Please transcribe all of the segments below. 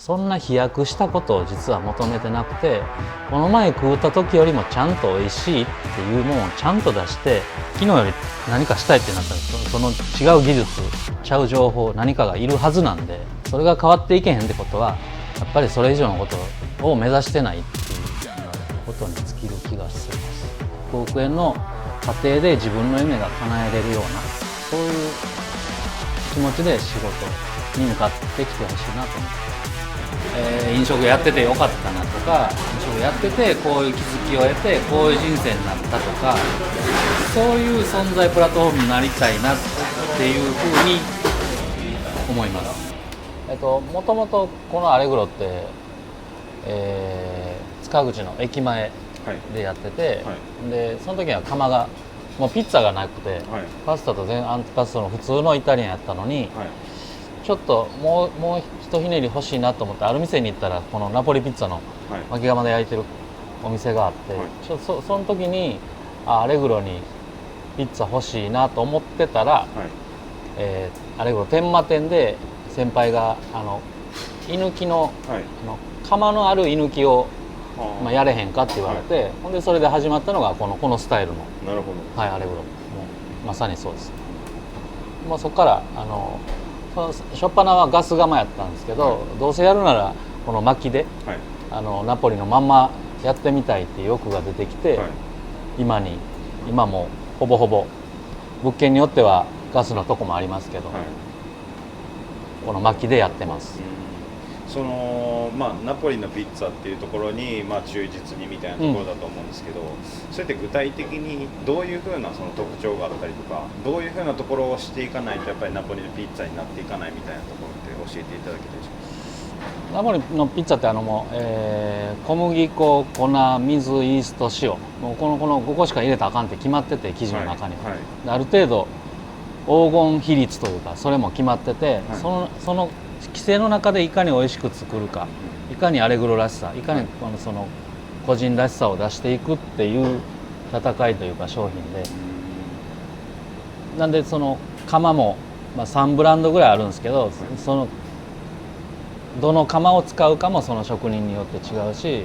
そんな飛躍したことを実は求めてなくて、この前食うた時よりもちゃんと美味しいっていうものをちゃんと出して、昨日より何かしたいってなったらその違う技術、ちゃう情報、何かがいるはずなんで、それが変わっていけへんってことはやっぱりそれ以上のことを目指してないっていうことに尽きる気がします。5億円の過程で自分の夢が叶えれるような、そういう気持ちで仕事に向かってきてほしいなと思います。飲食やっててよかったなとか、飲食やっててこういう気づきを得てこういう人生になったとか、そういう存在プラットフォームになりたいなっていうふうに思います。もともとこのアレグロって、塚口の駅前でやってて、はいはい、でその時は窯がもうピッツァがなくて、はい、パスタとアンティパスタの普通のイタリアンやったのに、はい、ちょっともうひとひねり欲しいなと思ってある店に行ったらこのナポリピッツァの巻き窯で焼いてるお店があって、はい、ちょっとその時にアレグロにピッツァ欲しいなと思ってたら、はい、アレグロ天満店で先輩が居抜きの、はい、窯のある居抜きをやれへんかって言われて、はい、ほんでそれで始まったのがこのスタイルの、なるほど、はい、アレグロもうまさにそうです。もうそこから初っ端はガス窯やったんですけど、はい、どうせやるならこの薪で、はい、ナポリのまんまやってみたいっていう欲が出てきて、はい、今もほぼほぼ物件によってはガスのとこもありますけど、はい、この薪でやってます。ナポリのピッツァっていうところに、忠実にみたいなところだと思うんですけど、それって具体的にどういうふうなその特徴があったりとか、どういうふうなところをしていかないとやっぱりナポリのピッツァになっていかないみたいなところって教えていただけたりしますか？ナポリのピッツァって小麦粉、粉、水、イースト、塩、もうこの5個しか入れたらあかんって決まってて、生地の中には、はいはい、ある程度黄金比率というかそれも決まってて、はい、その規制の中でいかに美味しく作るか、いかにアレグロらしさ、いかにその個人らしさを出していくっていう戦いというか商品で、なんでその窯も、3ブランドぐらいあるんですけど、そのどの窯を使うかもその職人によって違うし、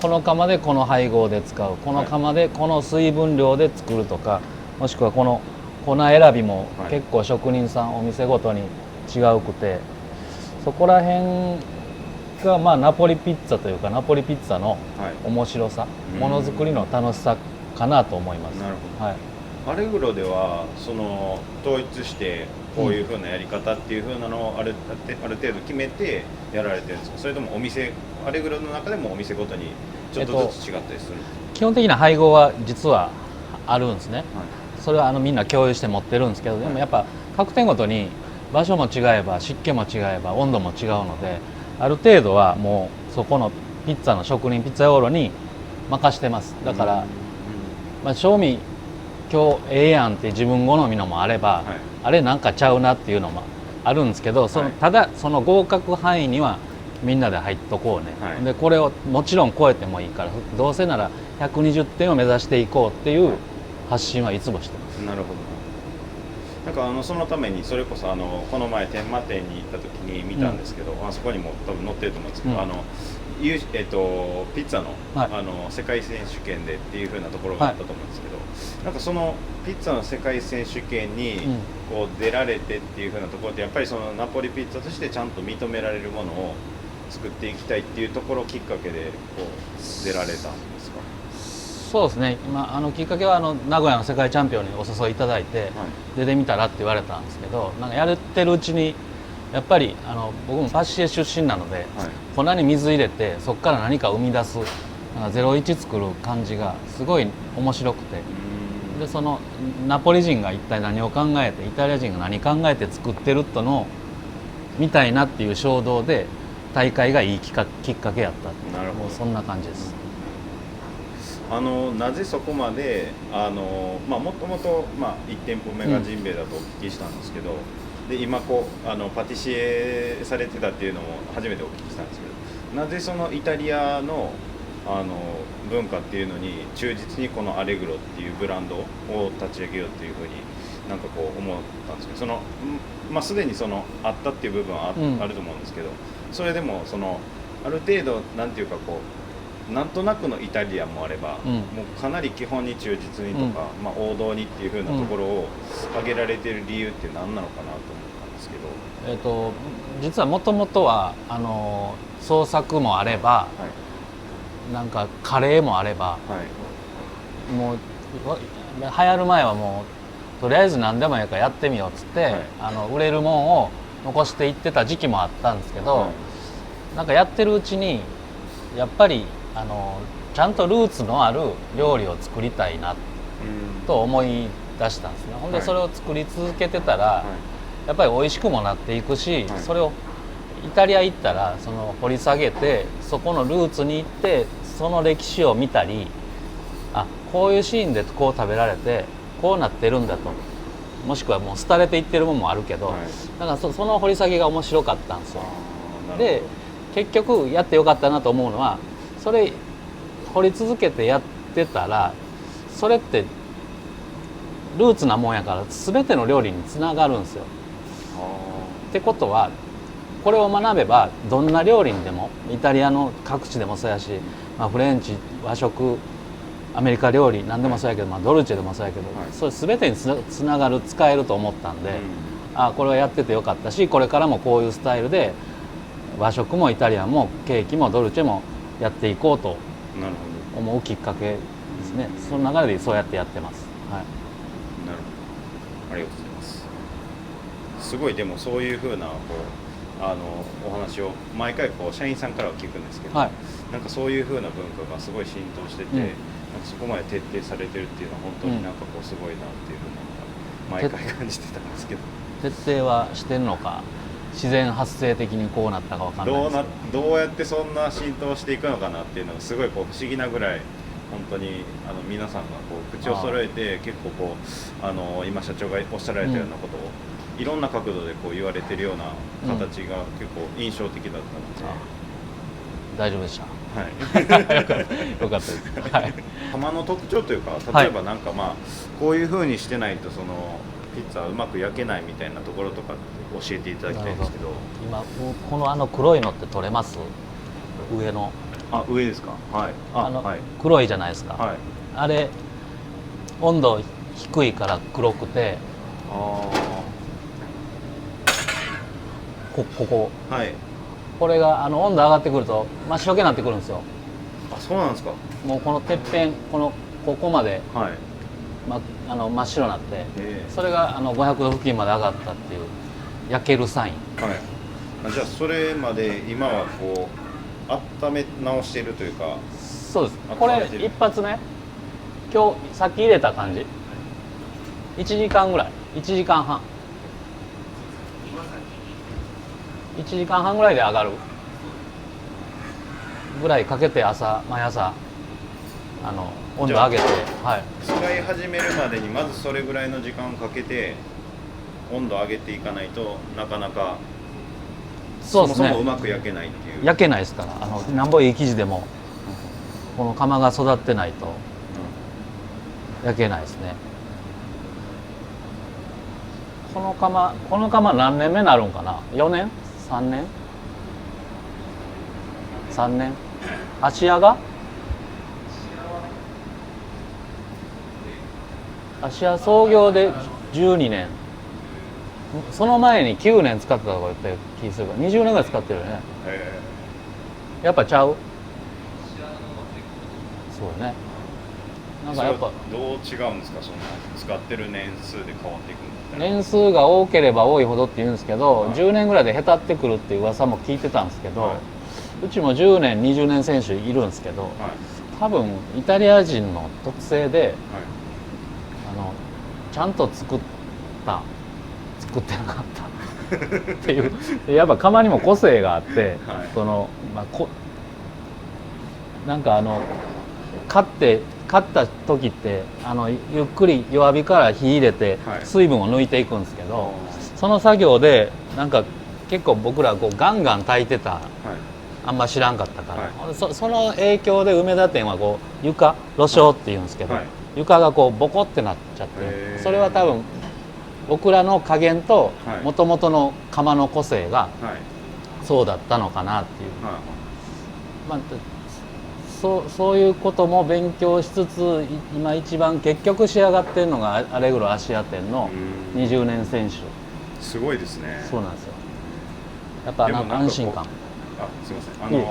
この窯でこの配合で使う、この窯でこの水分量で作るとか、もしくはこの粉選びも結構職人さんお店ごとに違うくて、そこら辺がナポリピッツァというかナポリピッツァの面白さ、ものづくりの楽しさかなと思います。なるほど、はい、アレグロでは統一してこういう風なやり方っていう風なのをある程度決めてやられてるんですか？それともアレグロの中でもお店ごとにちょっとずつ違ったりするんですか？基本的な配合は実はあるんですね、はい、それはみんな共有して持ってるんですけど、でもやっぱ各店ごとに場所も違えば湿気も違えば温度も違うので、ある程度はもうそこのピッツァの職人ピッツァヨーロに任してます。だから、賞味今日ええやんって自分好みのもあれば、はい、あれなんかちゃうなっていうのもあるんですけど、ただその合格範囲にはみんなで入っとこうね、はい、でこれをもちろん超えてもいいから、どうせなら120点を目指していこうっていう発信はいつもしてます。なるほど。なんかそのためにそれこそこの前天満店に行った時に見たんですけど、そこにも多分載ってると思うんですけど、ピッツァの、はい、世界選手権でっていう風なところがあったと思うんですけど、はい、なんかそのピッツァの世界選手権にこう出られてっていう風なところで、やっぱりそのナポリピッツァとしてちゃんと認められるものを作っていきたいっていうところをきっかけでこう出られたんですか？そうですね、きっかけは名古屋の世界チャンピオンにお誘いいただいて、はい、出てみたらって言われたんですけど、なんかやってるうちにやっぱり僕もパシエ出身なので、はい、粉に水入れてそこから何か生み出す01作る感じがすごい面白くて、でそのナポリ人が一体何を考えてイタリア人が何考えて作ってるってのを見たいなっていう衝動で大会がいいきっかけやった。なるほど、もうそんな感じです。なぜそこまでもともと1店舗目がジンベエだとお聞きしたんですけど、で今パティシエされてたっていうのも初めてお聞きしたんですけど、なぜそのイタリアの文化っていうのに忠実にこのアレグロっていうブランドを立ち上げようっていうふうになんかこう思ったんですけど、すでにあったっていう部分はあると思うんですけど、それでもある程度なんていうかこうなんとなくのイタリアンもあれば、もうかなり基本に忠実にとか、王道にっていう風なところを挙げられてる理由って何なのかなと思ったんですけど、実はもともとは創作もあれば、なんかカレーもあれば、もう流行る前はもうとりあえず何でもいいからやってみようっつって、売れるもんを残していってた時期もあったんですけど、なんかやってるうちにやっぱりちゃんとルーツのある料理を作りたいなと思い出したんですね。ほんでそれを作り続けてたら、やっぱり美味しくもなっていくし、それをイタリア行ったら掘り下げてそこのルーツに行ってその歴史を見たり、こういうシーンでこう食べられてこうなってるんだと、もしくはもう廃れていってるものもあるけど、だからその掘り下げが面白かったんですよ。で結局やってよかったなと思うのは、それ掘り続けてやってたらそれってルーツなもんやから全ての料理につながるんですよ。ってことはこれを学べばどんな料理にでも、イタリアの各地でもそうやし、フレンチ、和食、アメリカ料理何でもそうやけど、ドルチェでもそうやけど、それ全てにつながる、使えると思ったんで、これはやっててよかったし、これからもこういうスタイルで和食もイタリアンもケーキもドルチェもやっていこうと思うきっかけですね。その流れでそうやってやってます。なるほど、ありがとうございます。すごいでもそういうふうなお話を毎回社員さんからは聞くんですけど、なんかそういうふうな文化がすごい浸透してて、なんかそこまで徹底されてるっていうのは本当になんかすごいなっていうふうなのが毎回感じてたんですけど、徹底はしてるのか自然発生的にこうなったかわかんないですけど、どうやってそんな浸透していくのかなっていうのがすごい不思議なぐらい、本当に皆さんが口を揃えて結構今社長がおっしゃられたようなことをいろんな角度で言われてるような形が結構印象的だったので、大丈夫でした。よかったです。釜の特徴というか、例えばなんかこういう風にしてないとピッツァうまく焼けないみたいなところとか教えていただきたいんですけど。今この黒いのって取れます？上の。上ですか。黒いじゃないですか。あれ温度低いから黒くて、これが温度上がってくると真っ白けになってくるんですよ。そうなんですか。もうこのてっぺんここまで、真っ白になって、それが500度付近まで上がったっていう焼けるサイン。じゃあそれまで今は温め直しているというか。そうです。これ一発目、今日さっき入れた感じ、1時間ぐらい、1時間半ぐらいで上がるぐらいかけて毎朝温度上げて、使い始めるまでにまずそれぐらいの時間をかけて温度上げていかないとなかなかそもそもうまく焼けないっていう。焼けないですから、なんぼいい生地でもこの釜が育ってないと焼けないですね。この釜何年目になるんかな。4年3年3年。芦屋創業で12年。その前に9年使ってたとか言った気するから20年ぐらい使ってるよね。やっぱちゃう。そうね。なんかやっぱどう違うんですか、使ってる年数で変わっていくんだったら。年数が多ければ多いほどって言うんですけど、10年ぐらいでへたってくるっていう噂も聞いてたんですけど、うちも10年20年選手いるんですけど、多分イタリア人の特性で、ちゃんと作ってなかったっていうやっぱ釜にも個性があって、なんか買った時ってゆっくり弱火から火入れて水分を抜いていくんですけど、その作業でなんか結構僕らガンガン炊いてた、あんま知らんかったから、その影響で梅田店は床炉床っていうんですけど、床がボコってなっちゃって、それは多分僕らの加減ともともとの釜の個性がそうだったのかなっていう、はいまあ、そういうことも勉強しつつ今一番結局仕上がってるのがアレグロ芦屋店の20年選手。すごいですね。そうなんですよ。やっぱなんか安心感。すいません、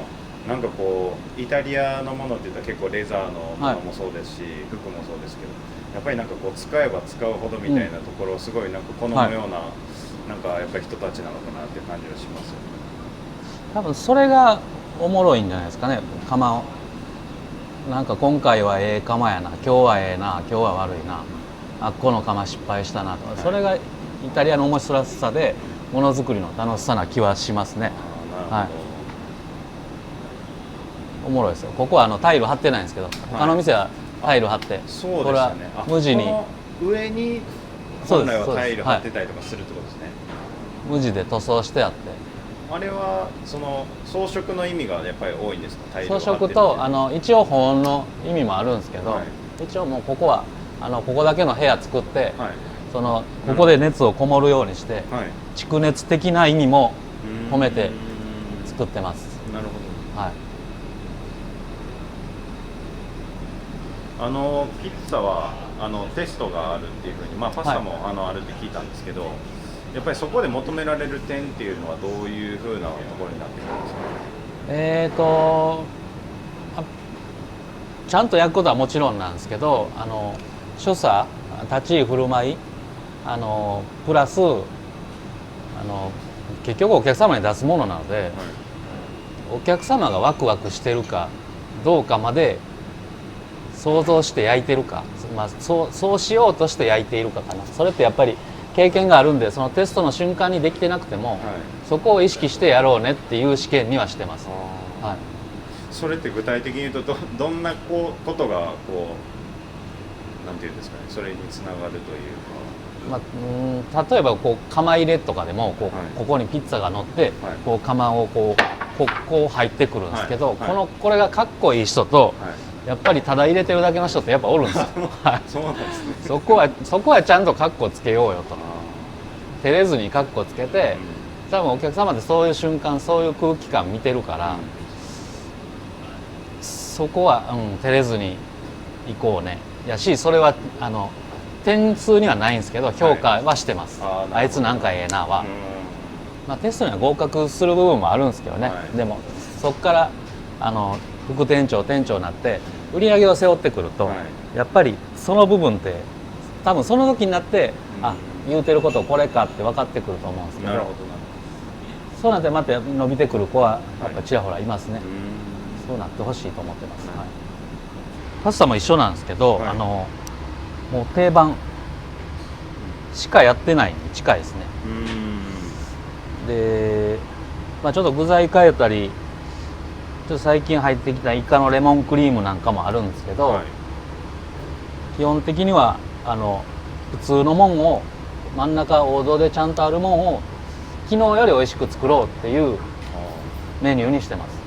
なんかこうイタリアのものって言ったら結構レザーのものもそうですし、服もそうですけど、やっぱりなんかこう使えば使うほどみたいなところをすごいなんか好むような、なんかやっぱり人たちなのかなっていう感じがしますよね。多分それがおもろいんじゃないですかね。窯をなんか今回はええ窯やな、今日はええな、今日は悪いな、あっこの窯失敗したなとか、それがイタリアの面白さでものづくりの楽しさな気はしますね。はい、おもろいですよ。ここはタイル張ってないんですけど、他の店はタイル張って、そうですよね。これは無地に、この上に本来はタイル張ってたりとかするってことですね。無地で塗装してあって、あれはその装飾の意味がやっぱり多いんですか？タイルを装張ってる飾と一応保温の意味もあるんですけど、一応もうここはここだけの部屋作って、ここで熱をこもるようにして、蓄熱的な意味も込めて作ってます。なるほど。はい。ピッツァはテストがあるっていうふうに、パスタもあるって聞いたんですけど、やっぱりそこで求められる点っていうのはどういうふうなところになってくるんですか？ちゃんと焼くことはもちろんなんですけど、所作、立ち居振る舞い、プラス結局お客様に出すものなので、お客様がワクワクしてるかどうかまで想像して焼いてるか、そうしようとして焼いているかかな。それってやっぱり経験があるんで、そのテストの瞬間にできてなくても、そこを意識してやろうねっていう試験にはしてます。はい、それって具体的に言うとどんなことがなんていうんですかね、それにつながるというか、例えば窯入れとかでもここにピッツァが乗って、窯をこう入ってくるんですけど、これがかっこいい人と、やっぱりただ入れてるだけの人ってやっぱおるんですよ。そうなんですね。そこはちゃんとカッコつけようよと。照れずにカッコつけて、多分お客様ってそういう瞬間、そういう空気感見てるから、そこは、照れずに行こうね。やし、それは点数にはないんですけど、評価はしてます。あいつなんかええなは。テストには合格する部分もあるんですけどね。でもそこから副店長店長になって売り上げを背負ってくると、やっぱりその部分って多分その時になって、言うてることこれかって分かってくると思うんですけど、そうなってまた伸びてくる子はやっぱちらほらいますね。そうなってほしいと思ってます。パスタも一緒なんですけど、もう定番しかやってないに近いですね。で、ちょっと具材変えたり、ちょっと最近入ってきたイカのレモンクリームなんかもあるんですけど、基本的には普通のもんを真ん中王道でちゃんとあるもんを昨日より美味しく作ろうっていうメニューにしてます。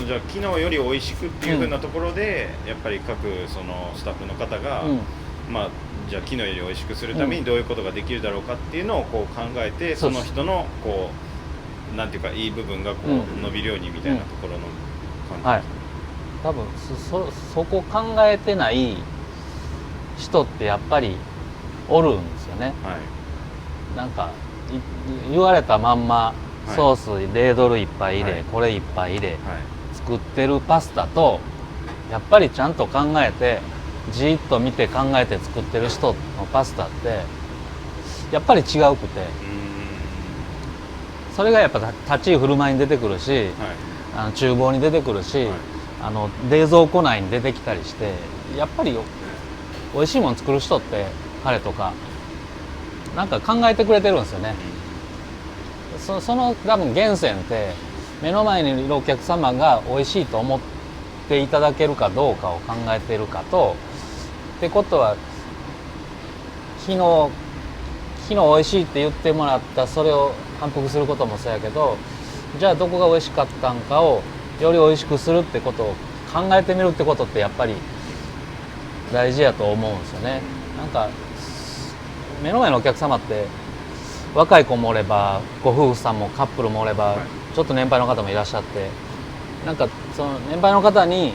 じゃあ昨日より美味しくっていうふうなところで、やっぱり各そのスタッフの方が、じゃあ昨日より美味しくするためにどういうことができるだろうかっていうのを考えて、その人のなんていうかいい部分が伸びるようにみたいなところの感じですね。多分そこ考えてない人ってやっぱりおるんですよね。なんか言われたまんまソースレードルいっぱい入れ、これいっぱい入れ、作ってるパスタと、やっぱりちゃんと考えてじっと見て考えて作ってる人のパスタってやっぱり違うくて、それがやっぱ立ち居振る舞いに出てくるし、厨房に出てくるし、冷蔵庫内に出てきたりして、やっぱり美味しいもの作る人って彼とかなんか考えてくれてるんですよね。その多分源泉って目の前にいるお客様が美味しいと思っていただけるかどうかを考えているかと、ってことは昨日美味しいって言ってもらったそれを反復することもそうやけど、じゃあどこが美味しかったんかをより美味しくするってことを考えてみるってことってやっぱり大事やと思うんですよね。なんか目の前のお客様って若い子もおればご夫婦さんもカップルもおれば、はい、ちょっと年配の方もいらっしゃって、なんかその年配の方に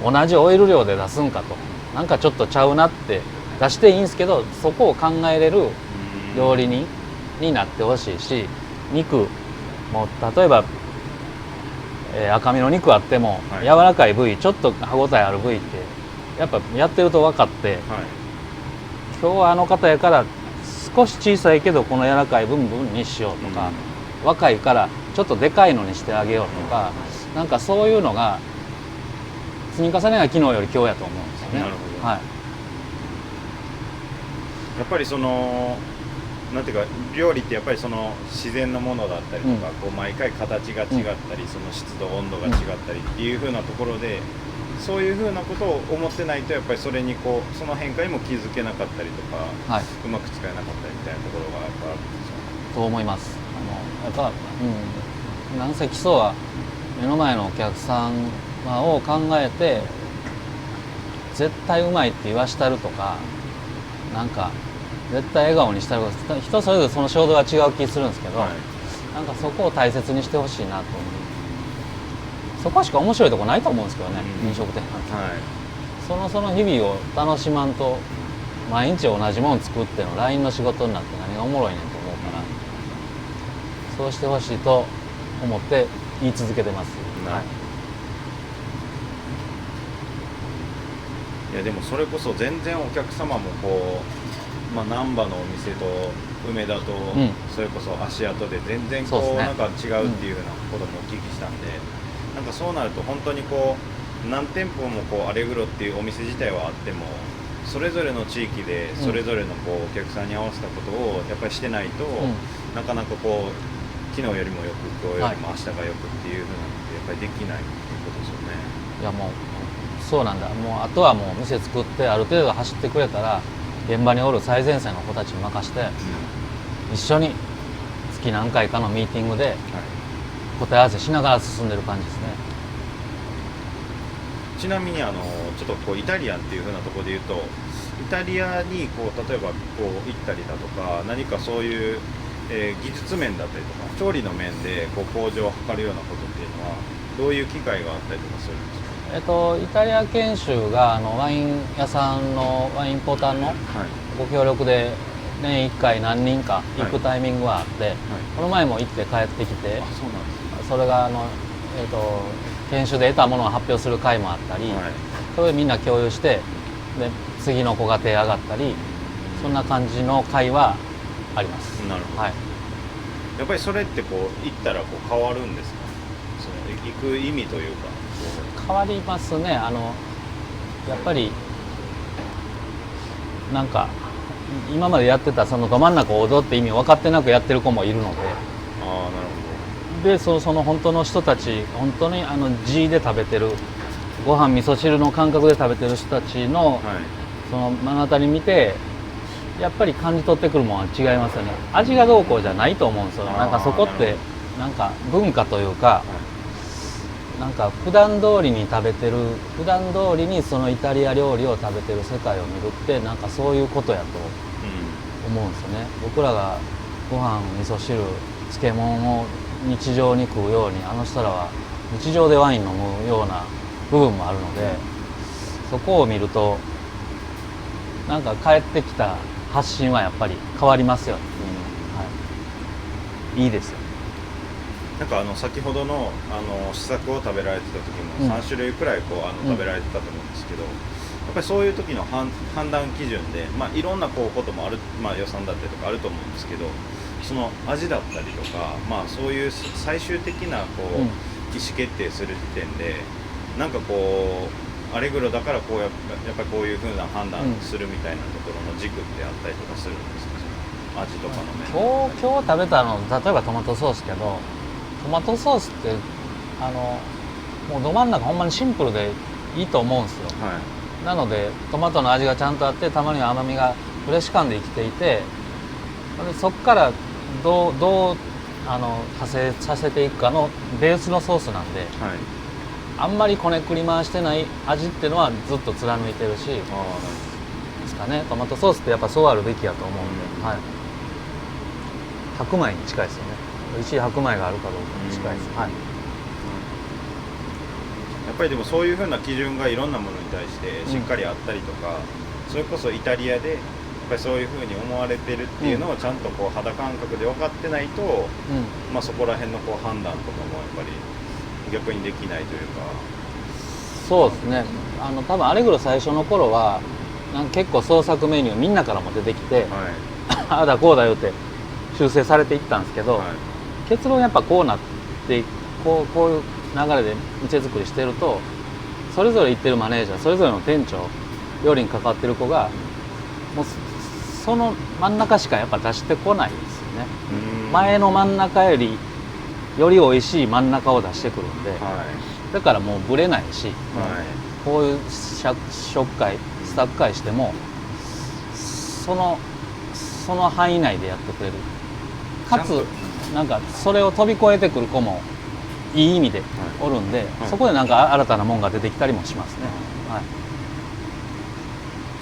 同じオイル量で出すんかと、なんかちょっとちゃうなって出していいんですけど、そこを考えれる料理人になってほしいし、肉も例えば、赤身の肉あっても、はい、柔らかい部位、ちょっと歯ごたえある部位ってやっぱやってると分かって、はい、今日はあの方やから少し小さいけどこの柔らかい部分にしようとか、若いからちょっとでかいのにしてあげようとか、なんかそういうのが積み重ねが昨日より今日やと思うんですよね。なるほど。はい。やっぱりそのなんていうか、料理ってやっぱりその自然のものだったりとか、こう毎回形が違ったり、その湿度温度が違ったりっていう風なところで、そういう風なことを思ってないとやっぱりそれにこうその変化にも気づけなかったりとか、はい、うまく使えなかったりみたいなところがやっぱあるんですよね。と思います。やっぱ、なんせ基礎は目の前のお客さんを考えて絶対うまいって言わしたるとか、なんか絶対笑顔にしたるとか、人それぞれその衝動が違う気するんですけど、はい、なんかそこを大切にしてほしいなと思う。そこしか面白いとこないと思うんですけどね、飲食店なんて、はい、その日々を楽しまんと毎日同じもの作っての LINE の仕事になって何がおもろいねんと思うから、そうしてほしいと思って言い続けてます。はい、いやでもそれこそ全然お客様もこう、難波のお店と梅田と、それこそ足跡で全然こう、なんか違うっていうようなこともお聞きしたんで、なんかそうなると本当にこう何店舗もこうアレグロっていうお店自体はあっても、それぞれの地域でそれぞれのこうお客さんに合わせたことをやっぱりしてないと、なかなかこう昨日よりもよく今日よりも明日がよくっていうふうなのってやっぱりできないっていうことですよね。いやもうそうなんだ。もうあとはもう店作ってある程度走ってくれたら、現場におる最前線の子たちに任して、一緒に月何回かのミーティングで答え合わせしながら進んでる感じですね。ちなみにちょっとこうイタリアンっていう風なところで言うと、イタリアにこう例えばこう行ったりだとか、何かそういう、技術面だったりとか調理の面でこう向上を図るようなことっていうのはどういう機会があったりとかするんですか？イタリア研修がワイン屋さんのワインポタンのご協力で年1回何人か行くタイミングがあって、この前も行って帰ってきて、それが研修で得たものを発表する会もあったり、それでみんな共有してで次の子が手上がったり、そんな感じの会はあります。なるほど。はい、やっぱりそれってこう行ったらこう変わるんですか？その行く意味というか。変わりますね。やっぱりなんか今までやってたそのど真ん中を踊って意味分かってなくやってる子もいるので、なるほど。でその本当の人たち、本当にG で食べてるご飯味噌汁の感覚で食べてる人たちの、その目の当たり見てやっぱり感じ取ってくるものは違いますよね。味がどうこうじゃないと思うんですよ。なんかそこってなんか文化というか、なんか普段通りに食べてる、普段通りにそのイタリア料理を食べてる世界を見るって、なんかそういうことやと思うんですよね。僕らがご飯味噌汁漬物を日常に食うように、あの人らは日常でワイン飲むような部分もあるので、そこを見るとなんか帰ってきた発信はやっぱり変わりますよね。いいですよ。なんか先ほどの試作を食べられてた時も3種類くらいこう食べられてたと思うんですけど、やっぱりそういう時の判断基準で、いろんなこともある、予算だったりとかあると思うんですけど、その味だったりとか、そういう最終的なこう、意思決定する時点でなんかこうアレグロだからこうやっぱりこういう風な判断するみたいなところの軸ってあったりとかするんですか？味とかの面。今日食べたの、例えばトマトソースけど、トマトソースってもうど真ん中ほんまにシンプルでいいと思うんですよ。なのでトマトの味がちゃんとあって、たまには甘みがフレッシュ感で生きていて、そこからどう派生させていくかのベースのソースなんで、あんまりこねくり回してない味っていうのはずっと貫いてるしですかね。トマトソースってやっぱそうあるべきやと思うんで、白米に近いですよね。美味しい白米があるかどうかに近いです、はい、やっぱりでもそういうふうな基準がいろんなものに対してしっかりあったりとか、それこそイタリアでやっぱりそういうふうに思われてるっていうのをちゃんとこう肌感覚で分かってないと、まあ、そこら辺のこう判断とかもやっぱり逆にできないというか。そうですね。多分アレグロ最初の頃はなんか結構創作メニューみんなからも出てきて、ああだこうだ言うて修正されていったんですけど、結論やっぱこうなってこういう流れで店作りしてると、それぞれ行ってるマネージャー、それぞれの店長、料理に関わってる子がもうその真ん中しかやっぱ出してこないですよね。前の真ん中より美味しい真ん中を出してくるんで、だからもうブレないし、こういう食会スタッフ会してもその範囲内でやってくれる、かつなんかそれを飛び越えてくる子もいい意味でおるんで、そこでなんか新たなもんが出てきたりもしますね、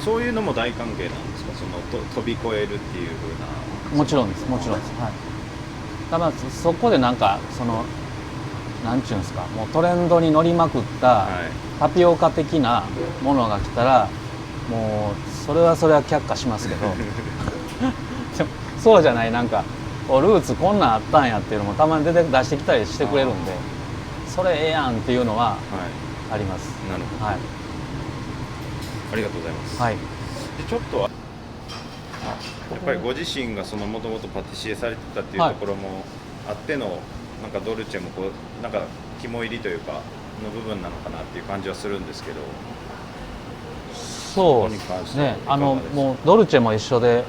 そういうのも大歓迎なんですか、その飛び越えるっていう風な。もちろんです、もちろんです、ただそこでなんかなんちゅうんですか、もうトレンドに乗りまくったタピオカ的なものが来たらもうそれは却下しますけどそうじゃない、なんかルーツこんなんあったんやっていうのもたまに出してきたりしてくれるんで、それええやんっていうのはあります。なるほど、ありがとうございます。でちょっとやっぱりご自身がもともとパティシエされてたっていうところもあっての、なんかドルチェもこうなんか肝入りというかの部分なのかなっていう感じはするんですけど。そうですね、もうドルチェも一緒で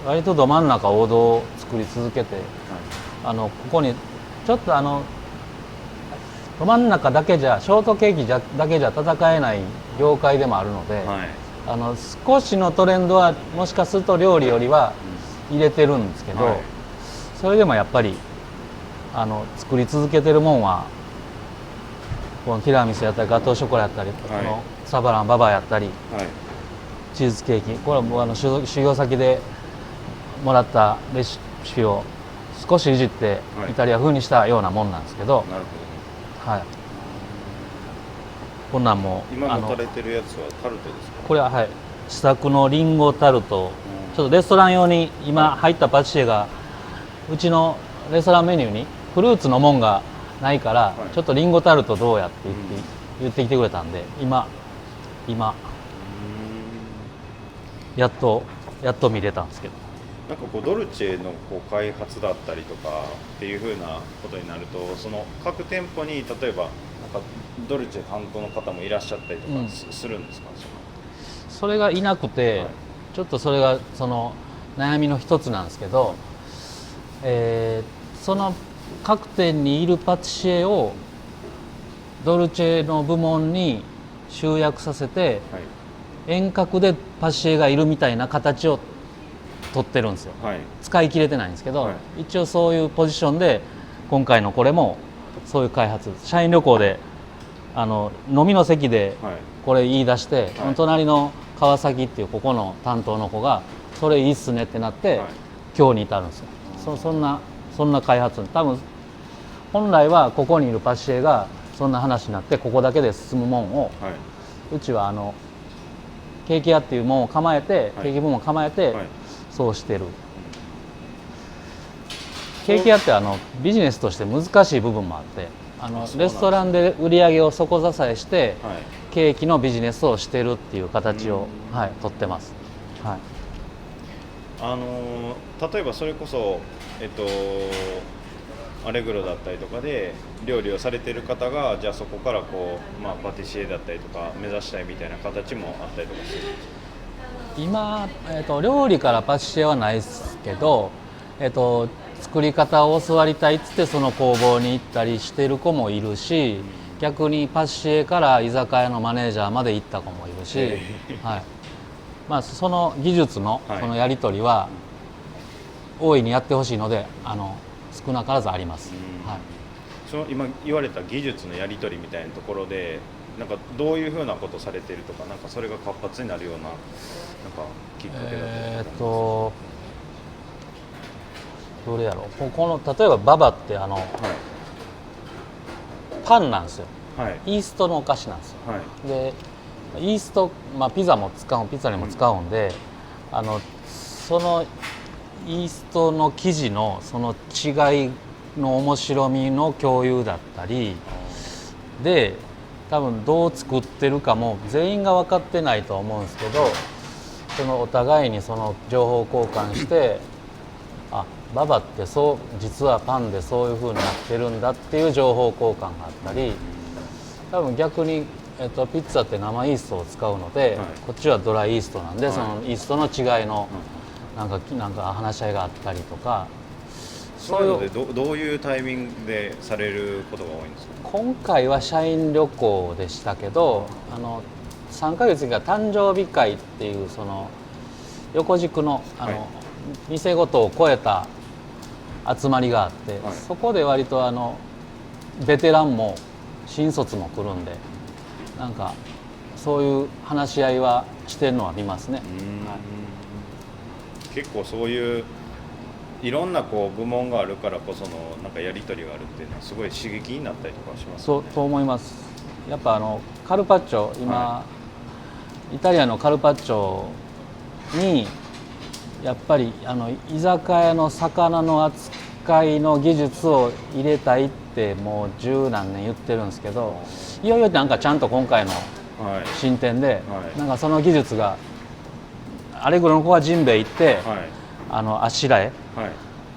割とど真ん中王道を作り続けて、ここにちょっとど真ん中だけじゃショートケーキだけじゃ戦えない業界でもあるので、少しのトレンドはもしかすると料理よりは入れてるんですけど、それでもやっぱり作り続けてるもんはこのティラミスやったりガトーショコラやったり、このサバランババアやったり、チーズケーキ、これはもう修行先でもらったレシピを少しいじってイタリア風にしたようなもんなんですけど、こんなんも今持たれてるやつはタルトですか？これは試作のリンゴタルト、ちょっとレストラン用に今入ったパティシエがうちのレストランメニューにフルーツのもんがないから、ちょっとリンゴタルトどうやって言ってきてくれたんで、今やっと見れたんですけど、なんかこうドルチェのこう開発だったりとかっていう風なことになると、その各店舗に例えばなんかドルチェ担当の方もいらっしゃったりとかするんですか？それがいなくて、ちょっとそれがその悩みの一つなんですけど、その各店にいるパティシエをドルチェの部門に集約させて、遠隔でパティシエがいるみたいな形を取ってるんですよ、使い切れてないんですけど、一応そういうポジションで今回のこれもそういう開発、社員旅行で飲みの席でこれ言い出して、隣の川崎っていうここの担当の子がそれいいっすねってなって、今日に至るんですよ。そんな開発、多分本来はここにいるパティシエがそんな話になってここだけで進むもんを、うちはケーキ屋っていうもんを構えて、ケーキ部門を構えて、そうしてる。ケーキ屋ってビジネスとして難しい部分もあって、レストランで売り上げを底支えして、ケーキのビジネスをしてるっていう形を、取ってます。例えばそれこそアレグロだったりとかで料理をされてる方が、じゃあそこからこう、パティシエだったりとか目指したいみたいな形もあったりとかするんですか？今、料理からパティシエはないですけど、作り方を教わりたいっつってその工房に行ったりしてる子もいるし、逆にパティシエから居酒屋のマネージャーまで行った子もいるし、その技術のそのやり取りは大いにやってほしいので少なからずあります。その今言われた技術のやり取りみたいなところで、なんかどういうふうなことされてるとか、なんかそれが活発になるような、なんかきっかけだったりとか。どれやろう、この例えばババってパンなんですよ、はい、イーストのお菓子なんですよ、はい、でイースト、ピザにも使うんで、そのイーストの生地のその違いの面白みの共有だったりで、多分どう作ってるかも全員が分かってないと思うんですけど、そのお互いにその情報交換してあ、ババって実はパンでそういう風になってるんだっていう情報交換があったり、多分逆に、ピッツァって生イーストを使うので、はい、こっちはドライイーストなんで、はい、そのイーストの違いのなんか話し合いがあったりとか、そういうのでどういうタイミングでされることが多いんですか？今回は社員旅行でしたけど、3ヶ月が誕生日会っていうその横軸の、はい、店ごとを超えた集まりがあって、はい、そこで割とベテランも新卒も来るんで、なんかそういう話し合いはしてるのは見ますね。はい、結構そういういろんなこう部門があるからこそのなんかやり取りがあるっていうのはすごい刺激になったりとかしますね。そうと思います。やっぱカルパッチョ今、はい、イタリアのカルパッチョにやっぱり居酒屋の魚の扱いの技術を入れたいってもう十何年言ってるんですけど、いよいよなんかちゃんと今回の進展で、はいはい、なんかその技術がアレグロの子はジンベエ行って、はい、あしらえ、はい、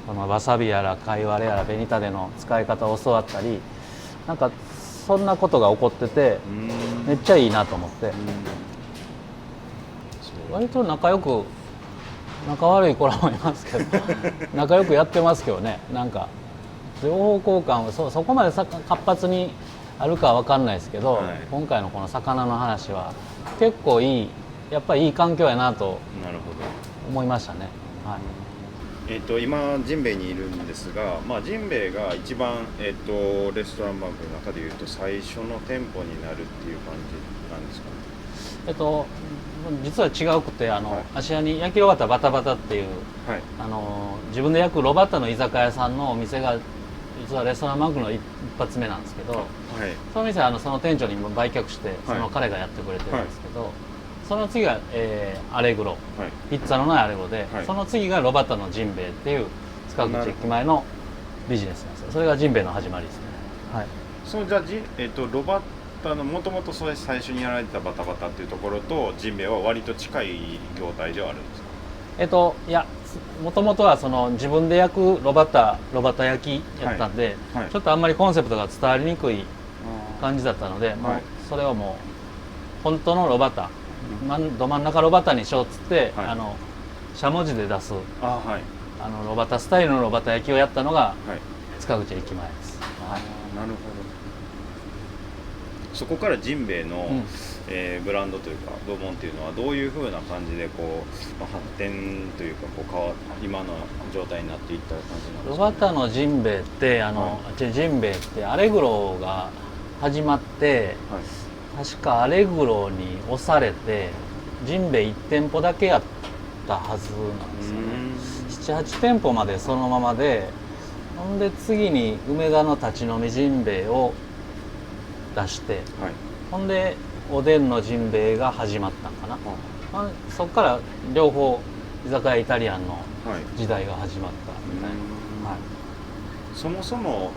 このわさびやら貝割れやらベニタデの使い方を教わったり、なんかそんなことが起こっててめっちゃいいなと思って、割と仲悪い子らもいますけど仲良くやってますけどね。なんか情報交換はそこまで活発にあるかは分かんないですけど、はい、今回のこの魚の話は結構やっぱりいい環境やなと思いましたね。はい、今ジンベエにいるんですが、ジンベエが一番、レストランバンクの中でいうと最初の店舗になるっていう感じなんですかね。実は違うくて芦屋に焼きロバタバタバタっていう、はい、自分で焼くロバタの居酒屋さんのお店が実はレストランバンクの一発目なんですけど、はい、その店はその店長にも売却して、その彼がやってくれてるんですけど、はい、その次が、アレグロ、はい、ピッツァのないアレグロで、はい、その次がロバタのジンベエっていう塚口駅前のビジネスなんですよ。それがジンベエの始まりですね。はい、そうじゃあロバタのもともと最初にやられてたバタバタっていうところとジンベエは割と近い業態ではあるんですか？いやもともとはその自分で焼くロバタ焼きやったんで、はいはい、ちょっとあんまりコンセプトが伝わりにくい感じだったので、もうそれをもう本当のロバタ、ど真ん中ロバタにしようっつって、はい、しゃもじで出すロバタスタイルのロバタ焼きをやったのが、塚口駅前です。はい、なるほど。そこからジンベエの、ブランドというか部門っていうのはどういうふうな感じでこう、発展というか今の状態になっていった感じなんですかね。ロバタのジンベエってジンベエってアレグロが始まって、はい、確かアレグロに押されてジンベエ1店舗だけやったはずなんですよね。 7,8 店舗までそのままで、ほんで次に梅田の立ち飲みジンベエを出して、はい、ほんでおでんのジンベエが始まったんかな、そこから両方居酒屋イタリアンの時代が始まったみたいな。はい、そもそも、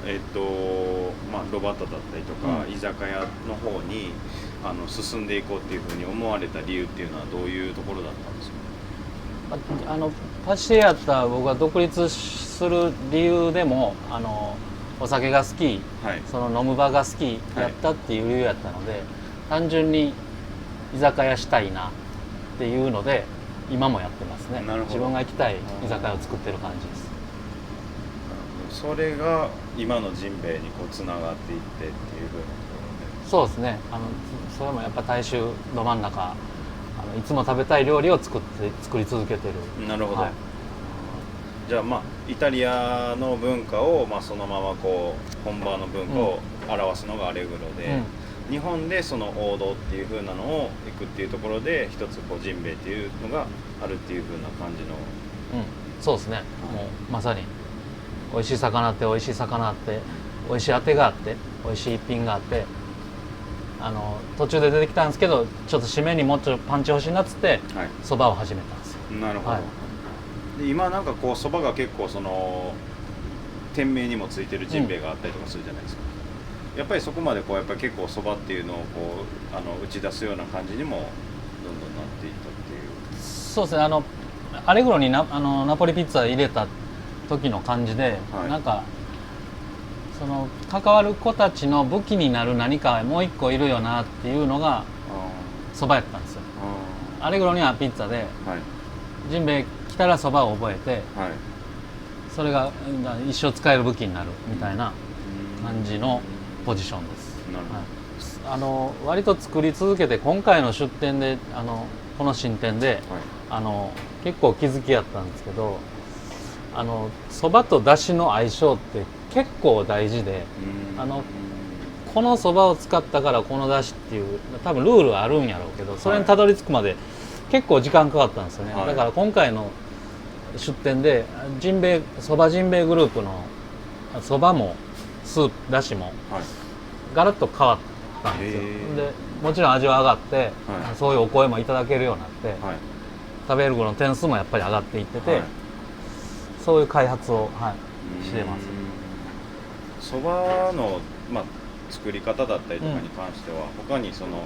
ロバタだったりとか、居酒屋の方に進んでいこうっていうふうに思われた理由っていうのはどういうところだったんですか？パティシエやった僕が独立する理由でもお酒が好き、はい、その飲む場が好きやったっていう理由やったので、はい、単純に居酒屋したいなっていうので今もやってますね。自分が行きたい居酒屋を作ってる感じです。それが今のジンベエにこうつながっていってっていうふうなところで。そうですね。それもやっぱ大衆ど真ん中いつも食べたい料理を作り続けてる。なるほど。はい、じゃあイタリアの文化をそのままこう本場の文化を表すのがアレグロで、日本でその王道っていう風なのをいくっていうところで一つこうジンベエっていうのがあるっていう風な感じの。そうですね。もうまさに美味しい魚あって美味しい魚あって美味しいあてがあって美味しい一品があって途中で出てきたんですけどちょっと締めにもうちょっとパンチ欲しいなっつってそば、を始めたんですよ。なるほど、で今なんかこうそばが結構その店名にもついてるジンベエがあったりとかするじゃないですか、やっぱりそこまでこうやっぱり結構そばっていうのをこう打ち出すような感じにもどんどんなっていったっていう。そうですね、アレグロにナポリピッツァ入れた時の感じで、なんかその関わる子たちの武器になる何かもう一個いるよなっていうのがそばやったんですよ。アレグロにはピッツァで、ジンベエ来たらそばを覚えて、それが一生使える武器になるみたいな感じのポジションです。割と作り続けて今回の出店でこの新店で、結構気づきやったんですけど、そばとだしの相性って結構大事で、このそばを使ったからこのだしっていう多分ルールはあるんやろうけど、それにたどり着くまで結構時間かかったんですよね。だから今回の出店でそばジンベエグループのそばもスープだしもガラッと変わったんですよ。でもちろん味は上がって、そういうお声もいただけるようになって、食べるの点数もやっぱり上がっていってて、そういう開発を、してます。そばの、作り方だったりとかに関しては、他にその、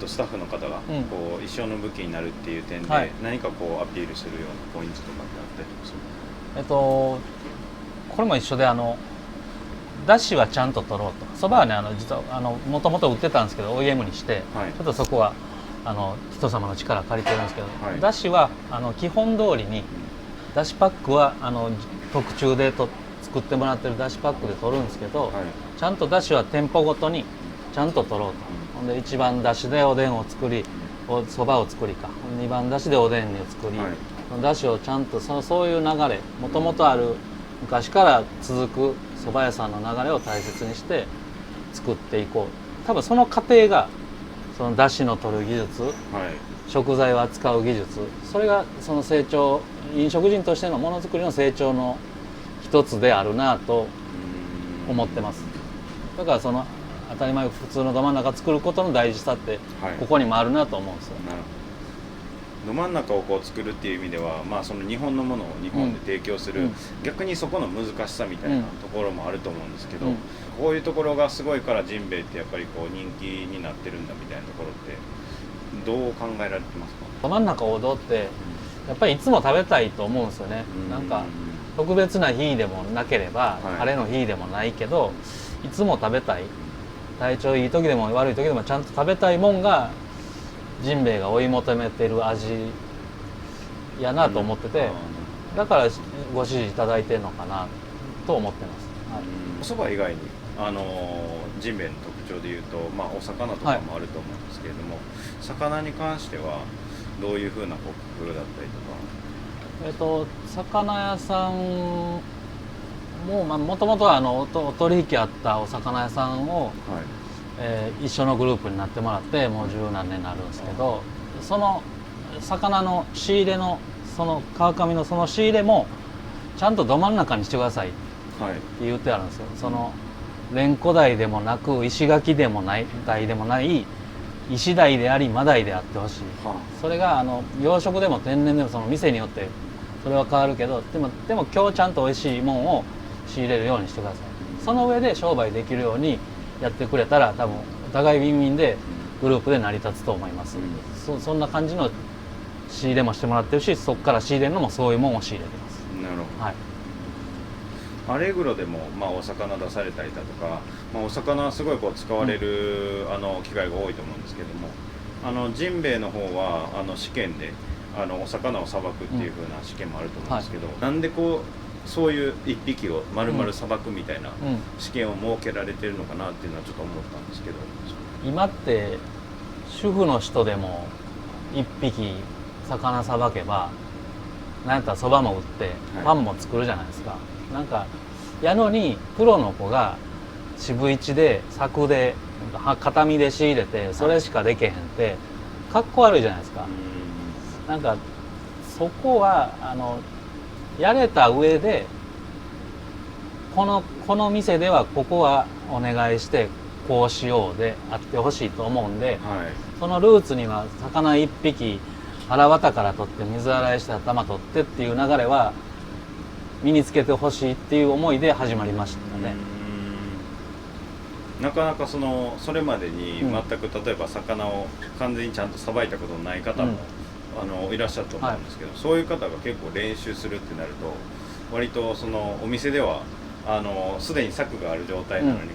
スタッフの方がこう一生の武器になるっていう点で、何かこうアピールするようなポイントとかってあったりとかする？これも一緒でだしはちゃんと取ろうと。そばはね実はもともと売ってたんですけど OEM にして、ちょっとそこは人様の力借りてるんですけど、だしは基本通りにだしパックは特注で作ってもらってるだしパックで取るんですけど、ちゃんとだしは店舗ごとにちゃんと取ろうと。ほんで1番だしでおでんを作りそばを作りか2番だしでおでんを作り、だしをちゃんとそういう流れもともとある昔から続く蕎麦屋さんの流れを大切にして作っていこう。多分その過程がそのだしの取る技術、食材を扱う技術、それがその成長、飲食人としてのものづくりの成長の一つであるなと思ってます。だからその当たり前普通のど真ん中作ることの大事さってここにもあるなと思うんですよ。ど真ん中をこう作るっていう意味では、その日本のものを日本で提供する、逆にそこの難しさみたいなところもあると思うんですけど、こういうところがすごいからジンベエってやっぱりこう人気になってるんだみたいなところってどう考えられてますか？ど真ん中王道ってやっぱりいつも食べたいと思うんですよね。なんか特別な日でもなければ、晴れの日でもないけどいつも食べたい、体調いい時でも悪い時でもちゃんと食べたいもんがジンベエが追い求めてる味やなと思ってて、だからご支持いただいてるのかなと思ってます。おそば以外にジンベエの特徴でいうと、お魚とかもあると思うんですけれども、魚に関してはどういうふうな工夫だったりとか？魚屋さんももともとはお取引あったお魚屋さんを、一緒のグループになってもらってもう十何年になるんですけど、その魚の仕入れのその川上のその仕入れもちゃんとど真ん中にしてくださいって言ってあるんですよ。その連呼台でもなく石垣でもない台でもない石鯛であり真鯛であってほしい。それが養殖でも天然でもその店によってそれは変わるけど、でも今日ちゃんと美味しいもんを仕入れるようにしてください。その上で商売できるようにやってくれたら多分お互いウィンウィンでグループで成り立つと思います。そんな感じの仕入れもしてもらってるし、そこから仕入れるのもそういうもんを仕入れてます。なるほど。アレグロでも、お魚出されたりだとか、お魚はすごいこう使われる、機会が多いと思うんですけども、ジンベエの方は試験でお魚をさばくっていう風な試験もあると思うんですけど、なんでこうそういう一匹を丸々さばくみたいな試験を設けられてるのかなっていうのはちょっと思ったんですけど。今って主婦の人でも一匹魚さばけばなんやったらそばも売ってパンも作るじゃないですか。なんかやのにプロの子が渋市で柵で片身で仕入れてそれしかできへんってかっこ悪いじゃないですか。なんかそこはやれた上でこの店ではここはお願いしてこうしようであってほしいと思うんで、はい、そのルーツには魚1匹腹渡から取って水洗いして頭取ってっていう流れは身につけてほしいっていう思いで始まりましたね。なかなかそれまでに全く例えば魚を完全にちゃんとさばいたことのない方も、いらっしゃると思うんですけど、そういう方が結構練習するってなると割とお店ではすでに柵がある状態なのに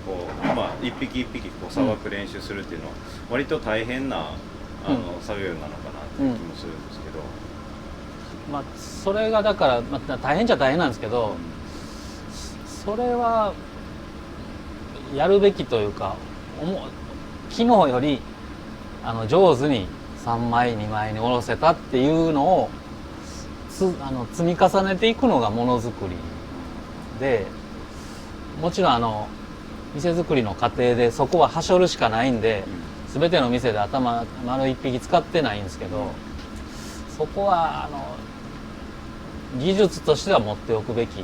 一匹一匹さばく練習するっていうのは割と大変な作業なのかなっていう気もするんですけど、それがだから、大変っちゃ大変なんですけど、それはやるべきというか昨日より上手に3枚2枚におろせたっていうのを積み重ねていくのがものづくりで、もちろん店作りの過程でそこははしょるしかないんで、全ての店で頭丸一匹使ってないんですけど、そこは技術としては持っておくべき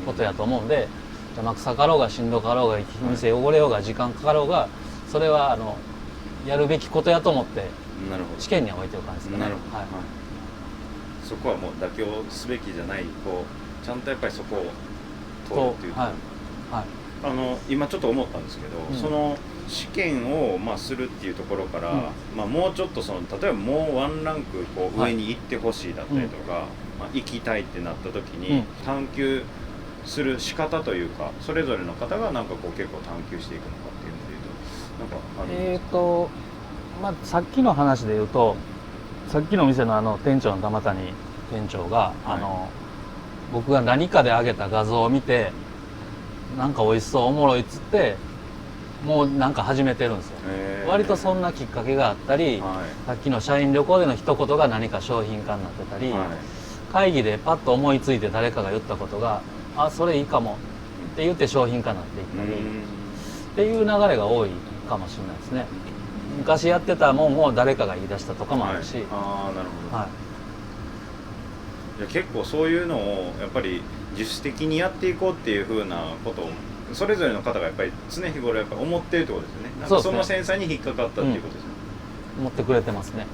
ことやと思うんで、邪魔くさかろうがしんどかろうが店汚れようが時間かかろうが、それはやるべきことやと思って試験には置いておく感じですかね。はい、そこはもう妥協すべきじゃない、ちゃんとやっぱりそこを通るっていうと、今ちょっと思ったんですけど、その試験をするっていうところから、もうちょっと例えばもうワンランク上に行ってほしいだったりとか、行きたいってなった時に、探求する仕方というか、それぞれの方が結構探求していくのかっていうのでいうと、さっきの話で言うと、さっきの店の店長の玉谷店長が、僕が何かで上げた画像を見てなんか美味しそうおもろいっつってもう始めてるんですよ。割とそんなきっかけがあったり、さっきの社員旅行での一言が何か商品化になってたり、会議でパッと思いついて誰かが言ったことがそれいいかもって言って商品化になっていったりっていう流れが多いかもしれないですね。昔やってたもんを誰かが言い出したとかもあるし、なるほど、結構そういうのをやっぱり自主的にやっていこうっていうふうなことをそれぞれの方がやっぱり常日頃やっぱ思ってるってことですよね。そのセンサーに引っかかったっていうことですよね。思ってくれてますね。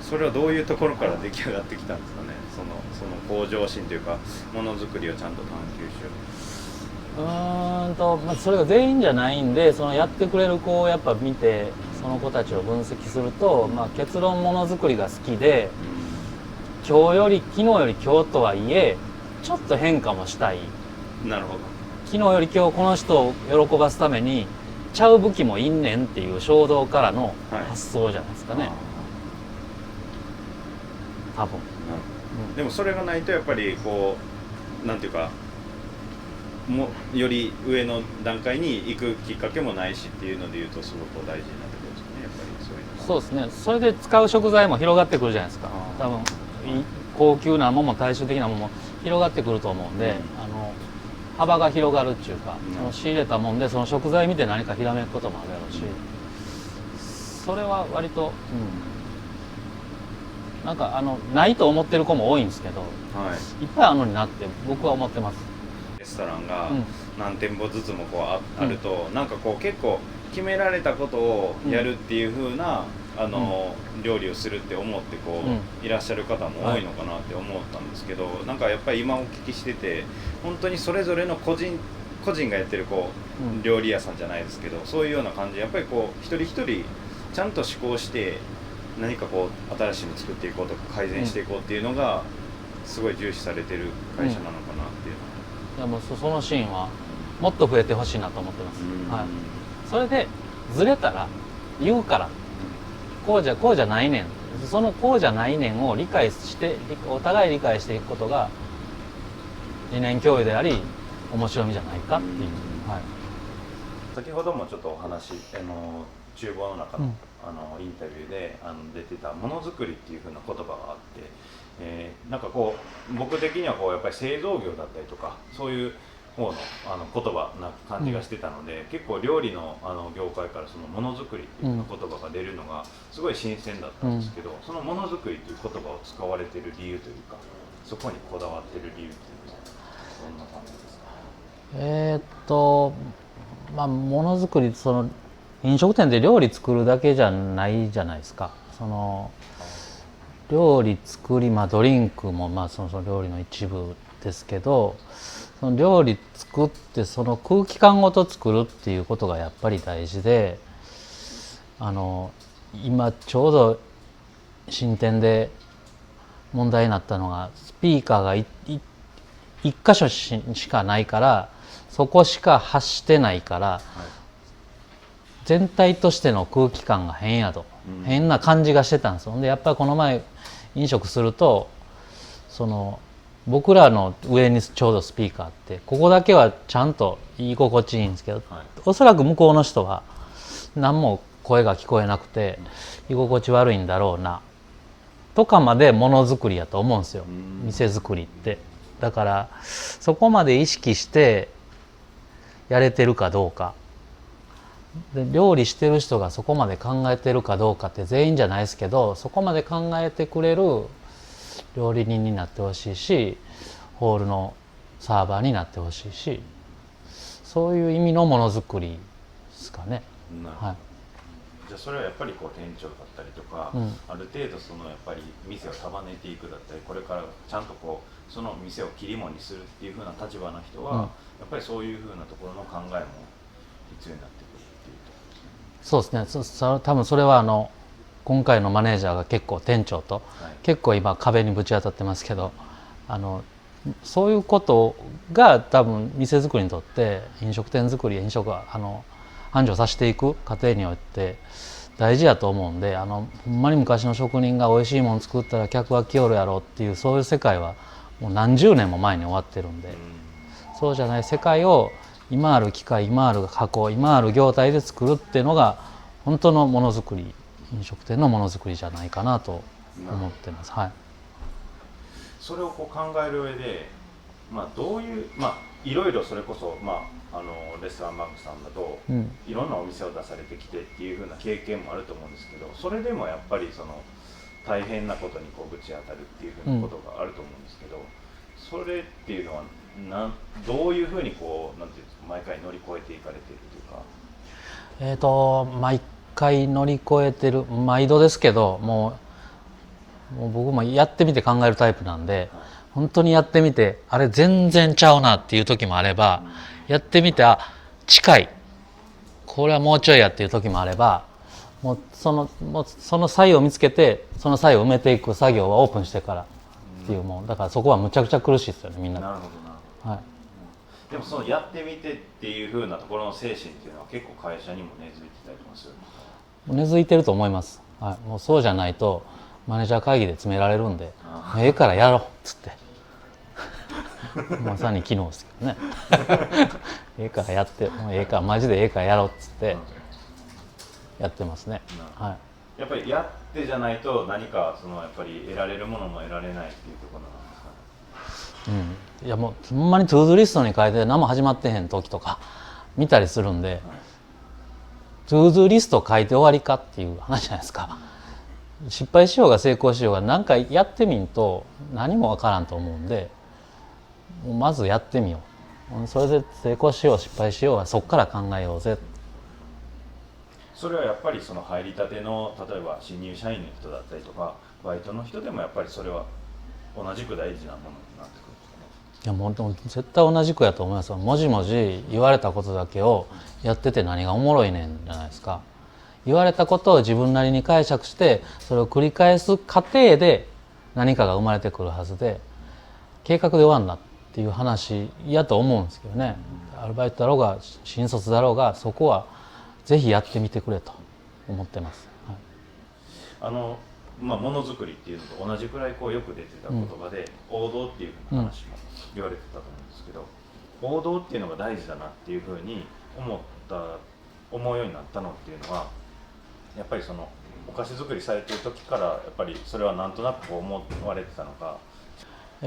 それはどういうところから出来上がってきたんですかね。その向上心というかものづくりをちゃんと探求しよう。それが全員じゃないんで、やってくれる子をやっぱ見てその子たちを分析すると、結論ものづくりが好きで、昨日より今日とはいえちょっと変化もしたい。なるほど。昨日より今日この人を喜ばすためにちゃう武器もいんねんっていう衝動からの発想じゃないですかね。多分。でもそれがないとやっぱりなんていうかより上の段階に行くきっかけもないしっていうのでいうとすごく大事になってくるんですよね。やっぱりそういうのは。そうですね。それで使う食材も広がってくるじゃないですか。多分高級なものも大衆的なものも広がってくると思うんで、幅が広がるっていうか、仕入れたもんでその食材見て何かひらめくこともあるやろうし、それは割と、ないと思ってる子も多いんですけど、いっぱいあるのになって僕は思ってます。レストランが何店舗ずつもあると、結構決められたことをやるっていう風な料理をするって思っていらっしゃる方も多いのかなって思ったんですけど、やっぱり今お聞きしてて本当にそれぞれの個人がやってる料理屋さんじゃないですけど、そういうような感じでやっぱり一人一人ちゃんと思考して何か新しいの作っていこうとか改善していこうっていうのがすごい重視されてる会社なのかなっていういやもうそのシーンはもっと増えてほしいなと思ってます。それでずれたら言うから、こうじゃないねん、そのこうじゃないねんを理解してお互い理解していくことが理念共有であり面白みじゃないかっていう。先ほどもちょっとお話厨房の中の、インタビューで出てたものづくりっていう風な言葉があって、僕的にはやっぱり製造業だったりとかそういう方の言葉な感じがしてたので、結構料理の業界からそのものづくりっていう言葉が出るのがすごい新鮮だったんですけど、そのものづくりっていう言葉を使われてる理由というか、そこにこだわってる理由っていうのはどんな感じですか？まあものづくり、その飲食店で料理作るだけじゃないじゃないですか。その料理作り、まあドリンクもまあその料理の一部ですけど、その料理作ってその空気感ごと作るっていうことがやっぱり大事で、今ちょうど新店で問題になったのが、スピーカーが一箇所しかないから、そこしか発してないから、全体としての空気感が変やと、変な感じがしてたんですよ。でやっぱりこの前飲食すると、その僕らの上にちょうどスピーカーあって、ここだけはちゃんと居心地いいんですけど、おそらく向こうの人は何も声が聞こえなくて居心地悪いんだろうなとかまでものづくりやと思うんですよ、店づくりって。だからそこまで意識してやれてるかどうかで、料理してる人がそこまで考えてるかどうかって全員じゃないですけど、そこまで考えてくれる料理人になってほしいし、ホールのサーバーになってほしいし、そういう意味のものづくりですかね。はい、じゃあそれはやっぱりこう店長だったりとか、ある程度そのやっぱり店を束ねていくだったり、これからちゃんとこうその店を切り盛りするっていう風な立場の人は、やっぱりそういう風なところの考えも必要になってくるっていうところですね。そうですね。多分それは今回のマネージャーが結構店長と、結構今壁にぶち当たってますけど、そういうことが多分店づくりにとって、飲食店づくり、飲食は繁盛させていく過程において大事やと思うんで、ほんまに昔の職人が美味しいもの作ったら客は来よるやろっていう、そういう世界はもう何十年も前に終わってるんで、そうじゃない世界を今ある機械、今ある箱、今ある業態で作るっていうのが本当のものづくり、飲食店のものづくりじゃないかなと思ってます。はい、それをこう考える上で、どういういろいろそれこそ、レストランバンクさんだと、いろんなお店を出されてきてっていう風な経験もあると思うんですけど、それでもやっぱりその大変なことにこうぶち当たるっていう風なことがあると思うんですけど、それっていうのはどういう風にこうなんていうんですか、毎回乗り越えていかれているというか。毎回乗り越えてる、毎度ですけど、もう僕もやってみて考えるタイプなんで、本当にやってみてあれ全然ちゃうなっていう時もあれば、やってみて近い、これはもうちょいやっていう時もあれば、もうその差異を見つけて、その差異を埋めていく作業はオープンしてからっていう、もうだからそこはむちゃくちゃ苦しいですよね、みんな。なるほどな。はい。でもそのやってみてっていう風なところの精神っていうのは結構会社にも根付いてたりとかするんですか？根付いてると思います。はい、もうそうじゃないとマネージャー会議で詰められるんで、ええからやろうっつってまさに昨日ですけどねええからやって、もうええからマジでええからやろうっつってやってますね。はい、やっぱりやってじゃないと何かそのやっぱり得られるものも得られないっていうところなんですかね。いやもうほんまにトゥードゥリストに書いて何も始まってへん時とか見たりするんで、トゥードゥリスト書いて終わりかっていう話じゃないですか。失敗しようが成功しようが何かやってみんと何もわからんと思うんで、まずやってみよう。それで成功しよう失敗しようはそこから考えようぜ。それはやっぱりその入りたての例えば新入社員の人だったりとかバイトの人でもやっぱりそれは同じく大事なものになってくるんですかね。いやもう絶対同じくやと思いますよ。もじもじ言われたことだけをやってて何がおもろいねんじゃないですか。言われたことを自分なりに解釈してそれを繰り返す過程で何かが生まれてくるはずで、計画で終わんなっていう話やと思うんですけどね。アルバイトだろうが新卒だろうがそこはぜひやってみてくれと思ってます。はい、ものづくりっていうのと同じくらいこうよく出てた言葉で、王道っていう話も言われてたと思うんですけど、王道っていうのが大事だなっていうふうに思うようになったのっていうのはやっぱりそのお菓子作りされてる時からやっぱりそれはなんとなくこう思われてたのか。い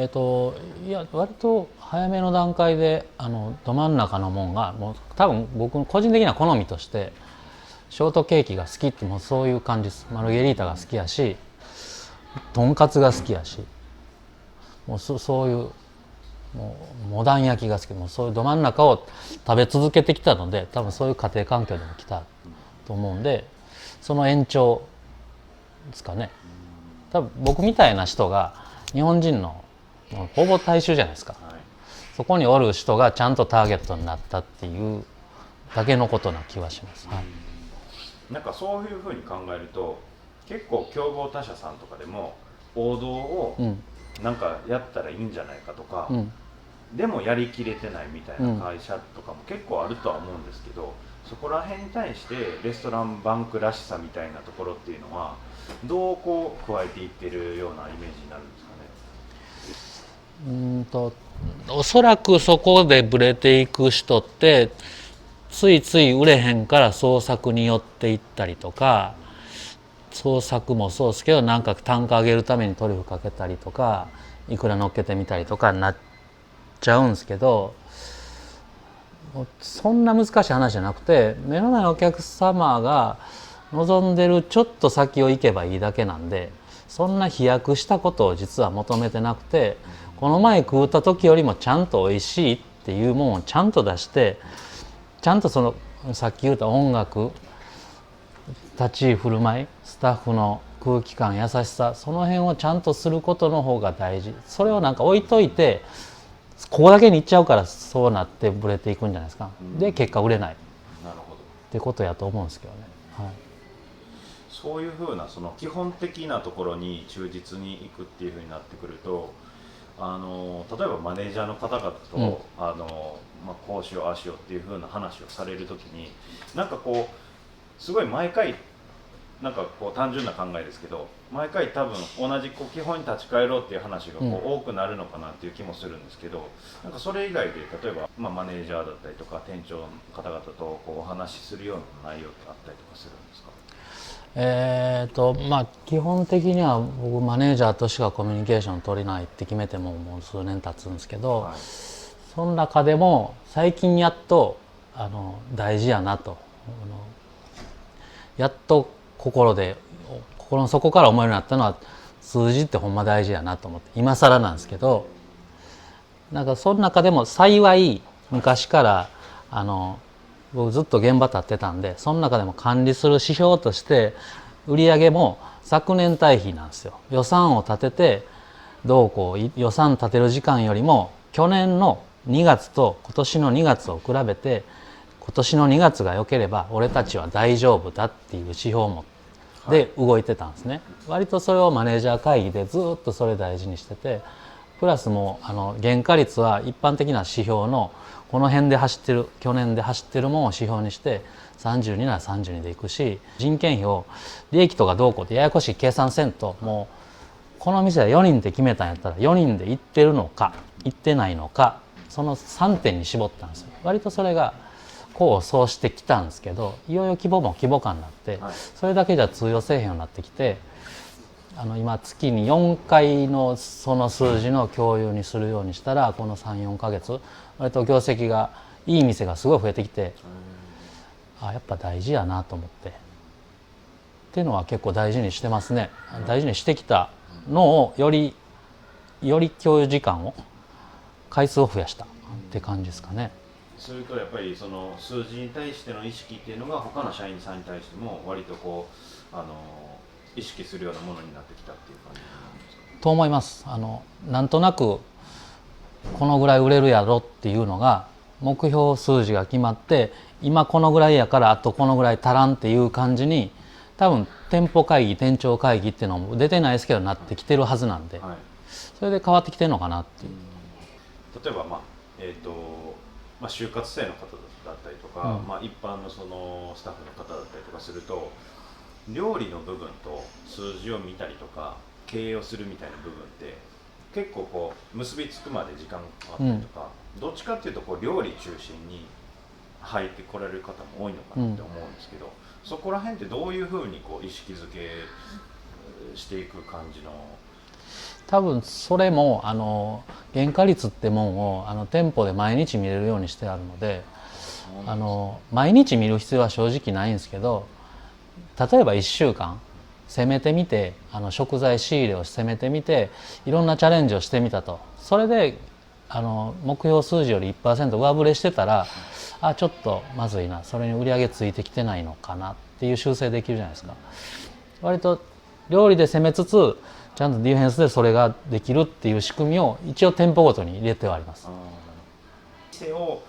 や割と早めの段階でど真ん中のもんがもう多分僕の個人的な好みとしてショートケーキが好きってもうそういう感じです。マルゲリータが好きやしとんかつが好きやし、もうそういうもうモダン焼きが好き、もうそういうど真ん中を食べ続けてきたので、多分そういう家庭環境でも来たと思うんで、その延長ですかね。多分僕みたいな人が日本人のほぼ大衆じゃないですか、はい、そこにおる人がちゃんとターゲットになったっていうだけのことな気はします、はい、なんかそういうふうに考えると結構競合他社さんとかでも王道をなんかやったらいいんじゃないかとか、うん、でもやりきれてないみたいな会社とかも結構あるとは思うんですけど、そこら辺に対してレストランバンクらしさみたいなところっていうのはどうこう加えていってるようなイメージになるんですかね。おそらくそこでブレていく人ってついつい売れへんから創作に寄っていったりとか、創作もそうですけどなんか単価上げるためにトリュフかけたりとかいくら乗っけてみたりとかになっちゃうんですけど、そんな難しい話じゃなくて、目の前のお客様が望んでるちょっと先を行けばいいだけなんで、そんな飛躍したことを実は求めてなくて、この前食うた時よりもちゃんと美味しいっていうもんをちゃんと出して、ちゃんとそのさっき言った音楽、立ち居振る舞い、スタッフの空気感、優しさ、その辺をちゃんとすることの方が大事。それをなんか置いといてここだけに行っちゃうからそうなってブレていくんじゃないですか。で結果売れないってことやと思うんですけどね、はい、そういうふうなその基本的なところに忠実にいくっていうふうになってくると、例えばマネージャーの方々と、こうしようああしようっていうふうな話をされるときになんかこうすごい毎回なんかこう単純な考えですけど、毎回多分同じこう基本に立ち返ろうっていう話がこう多くなるのかなっていう気もするんですけど、なんかそれ以外で例えば、マネージャーだったりとか店長の方々とこうお話しするような内容ってあったりとかするんですか？基本的には僕マネージャーとしかコミュニケーション取れないって決めてもう数年経つんですけど、はい、その中でも最近やっと大事やなと、やっと心の底から思えるようになったのは、数字ってほんま大事やなと思って、今更なんですけど、なんかその中でも幸い昔から僕ずっと現場立ってたんで、その中でも管理する指標として売上も昨年対比なんですよ。予算を立ててどうこう予算立てる時間よりも去年の2月と今年の2月を比べて、今年の2月が良ければ俺たちは大丈夫だっていう指標もで動いてたんですね。割とそれをマネージャー会議でずっとそれ大事にしてて、プラスも原価率は一般的な指標のこの辺で走ってる、去年で走ってるものを指標にして32なら32でいくし、人件費を利益とかどうこうってややこしい計算せんと、もうこの店は4人で決めたんやったら4人で行ってるのか行ってないのか、その3点に絞ったんですよ。割とそれが功を奏してきたんですけど、いよいよ規模も規模感になって、それだけじゃ通用せえへんようになってきて、今月に4回のその数字の共有にするようにしたら、この 3,4 ヶ月割と業績がいい店がすごい増えてきて、やっぱ大事やなと思っていうのは結構大事にしてますね。大事にしてきたのをより共有時間を回数を増やしたって感じですかね。それとやっぱりその数字に対しての意識っていうのが他の社員さんに対しても割とこう意識するようなものになってきたっていう感じなんですか？と思います。なんとなくこのぐらい売れるやろっていうのが目標数字が決まって、今このぐらいやからあとこのぐらい足らんっていう感じに、多分店舗会議店長会議っていうのも出てないですけどなってきてるはずなんで、それで変わってきてるのかなっていう。例えば就活生の方だったりとか、一般のそのスタッフの方だったりとかすると、料理の部分と数字を見たりとか経営をするみたいな部分って結構こう結びつくまで時間がかかったりとか、どっちかっていうとこう料理中心に入ってこられる方も多いのかなって思うんですけど、そこら辺ってどういうふうにこう意識づけしていく感じの？多分それも原価率ってもんを店舗で毎日見れるようにしてあるので、毎日見る必要は正直ないんですけど、例えば1週間攻めてみて食材仕入れを攻めてみていろんなチャレンジをしてみたと、それで目標数字より 1% 上振れしてたら、ちょっとまずいな、それに売り上げついてきてないのかなっていう修正できるじゃないですか。割と料理で攻めつつちゃんとディフェンスでそれができるっていう仕組みを一応店舗ごとに入れてはあります。店を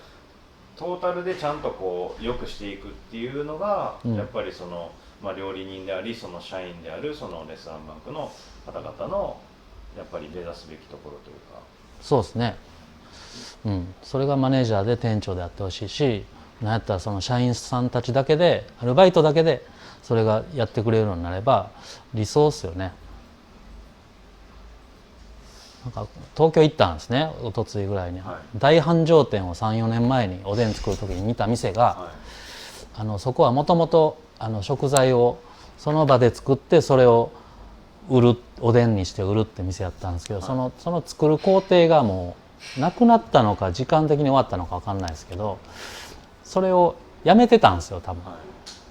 トータルでちゃんとこう良くしていくっていうのが、やっぱりその、料理人でありその社員であるそのレストランバンクの方々のやっぱり目指すべきところというか。そうですね、それがマネージャーで店長であってほしいし、なんやったらその社員さんたちだけでアルバイトだけでそれがやってくれるようになれば理想ですよね。なんか東京行ったんですね、一昨日ぐらいに、大繁盛店を3、4年前におでん作る時に見た店が、そこはもともと食材をその場で作ってそれを売る、おでんにして売るって店やったんですけど、その作る工程がもうなくなったのか時間的に終わったのか分かんないですけど、それをやめてたんですよ多分、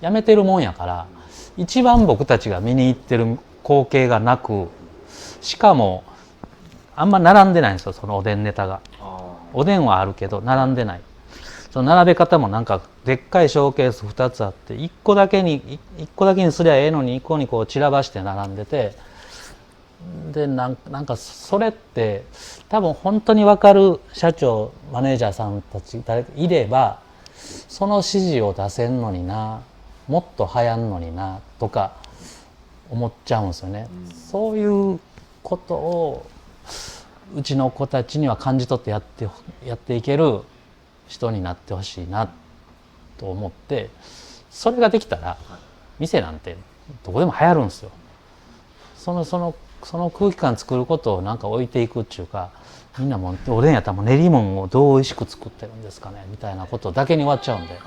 やめてるもんやから、一番僕たちが見に行ってる光景がなく、しかもあんま並んでないんですよ、そのおでんネタが。おでんはあるけど並んでない。その並べ方もなんかでっかいショーケース2つあって、1個だけにすりゃええのに1個にこう散らばして並んでて、でなんかそれって多分本当に分かる社長マネージャーさんたち誰かいれば、その指示を出せんのにな、もっと流行んのになとか思っちゃうんですよね。そういうことをうちの子たちには感じ取ってやっていける人になってほしいなと思って、それができたら店なんてどこでも流行るんですよ。その空気感作ることをなんか置いていくっていうか、みんなもうおでんやったらもう練り物をどう美味しく作ってるんですかねみたいなことだけに終わっちゃうんで、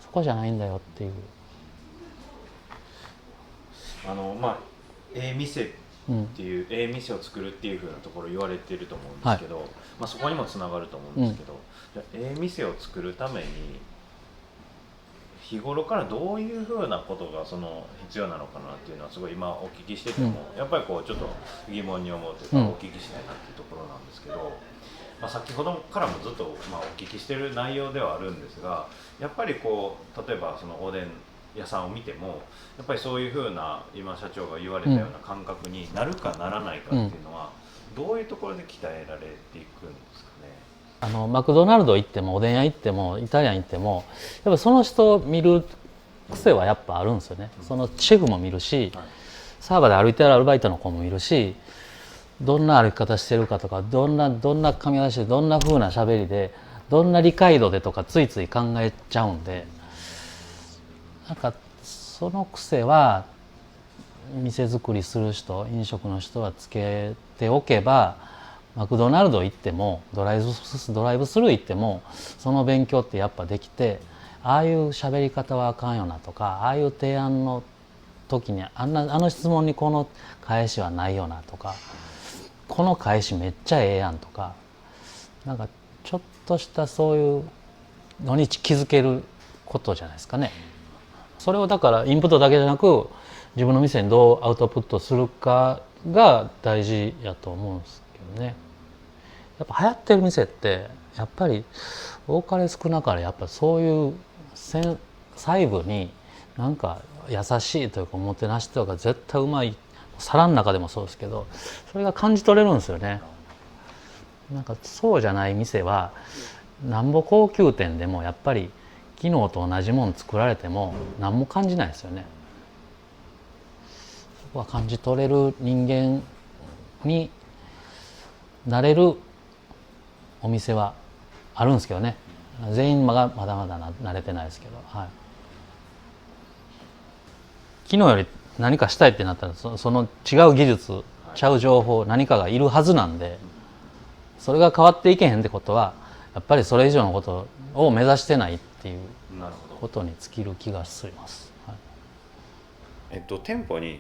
そこじゃないんだよっていう。店っていう店を作るっていう風なところ言われてると思うんですけど、そこにもつながると思うんですけど、店を作るために日頃からどういう風なことが必要なのかなっていうのはすごい今お聞きしてても、やっぱりこうちょっと疑問に思うというか、お聞きしたいなっていうところなんですけど、先ほどからもずっとお聞きしてる内容ではあるんですが、やっぱりこう例えばそのおでん屋さんを見てもやっぱりそういう風な今社長が言われたような感覚になるかならないかっていうのは、どういうところで鍛えられていくんですかね。マクドナルド行ってもおでん屋行ってもイタリアン行ってもやっぱその人を見る癖はやっぱあるんですよね。そのシェフも見るし、サーバーで歩いてるアルバイトの子も見るし、どんな歩き方してるかとか、どんな髪型してどんな風な喋りでどんな理解度でとかついつい考えちゃうんで、なんかその癖は店作りする人、飲食の人はつけておけば、マクドナルド行ってもドライブスルー行ってもその勉強ってやっぱできて、ああいう喋り方はあかんよなとか、ああいう提案の時にあの質問にこの返しはないよなとか、この返しめっちゃええやんとか、なんかちょっとしたそういうのに気づけることじゃないですかね。それをだからインプットだけじゃなく自分の店にどうアウトプットするかが大事やと思うんですけどね。やっぱ流行ってる店ってやっぱり多かれ少なかれやっぱそういう細部になんか優しいというかおもてなしとか絶対うまい、皿の中でもそうですけど、それが感じ取れるんですよね。なんかそうじゃない店はなんぼ高級店でもやっぱり昨日と同じもの作られても何も感じないですよね。そこは感じ取れる人間になれるお店はあるんですけどね。全員まだまだ慣れてないですけど、昨日より何かしたいってなったらその違う技術、ちゃう情報、何かがいるはずなんで、それが変わっていけへんってことはやっぱりそれ以上のことを目指してないっていうことに尽きる気がします。店舗に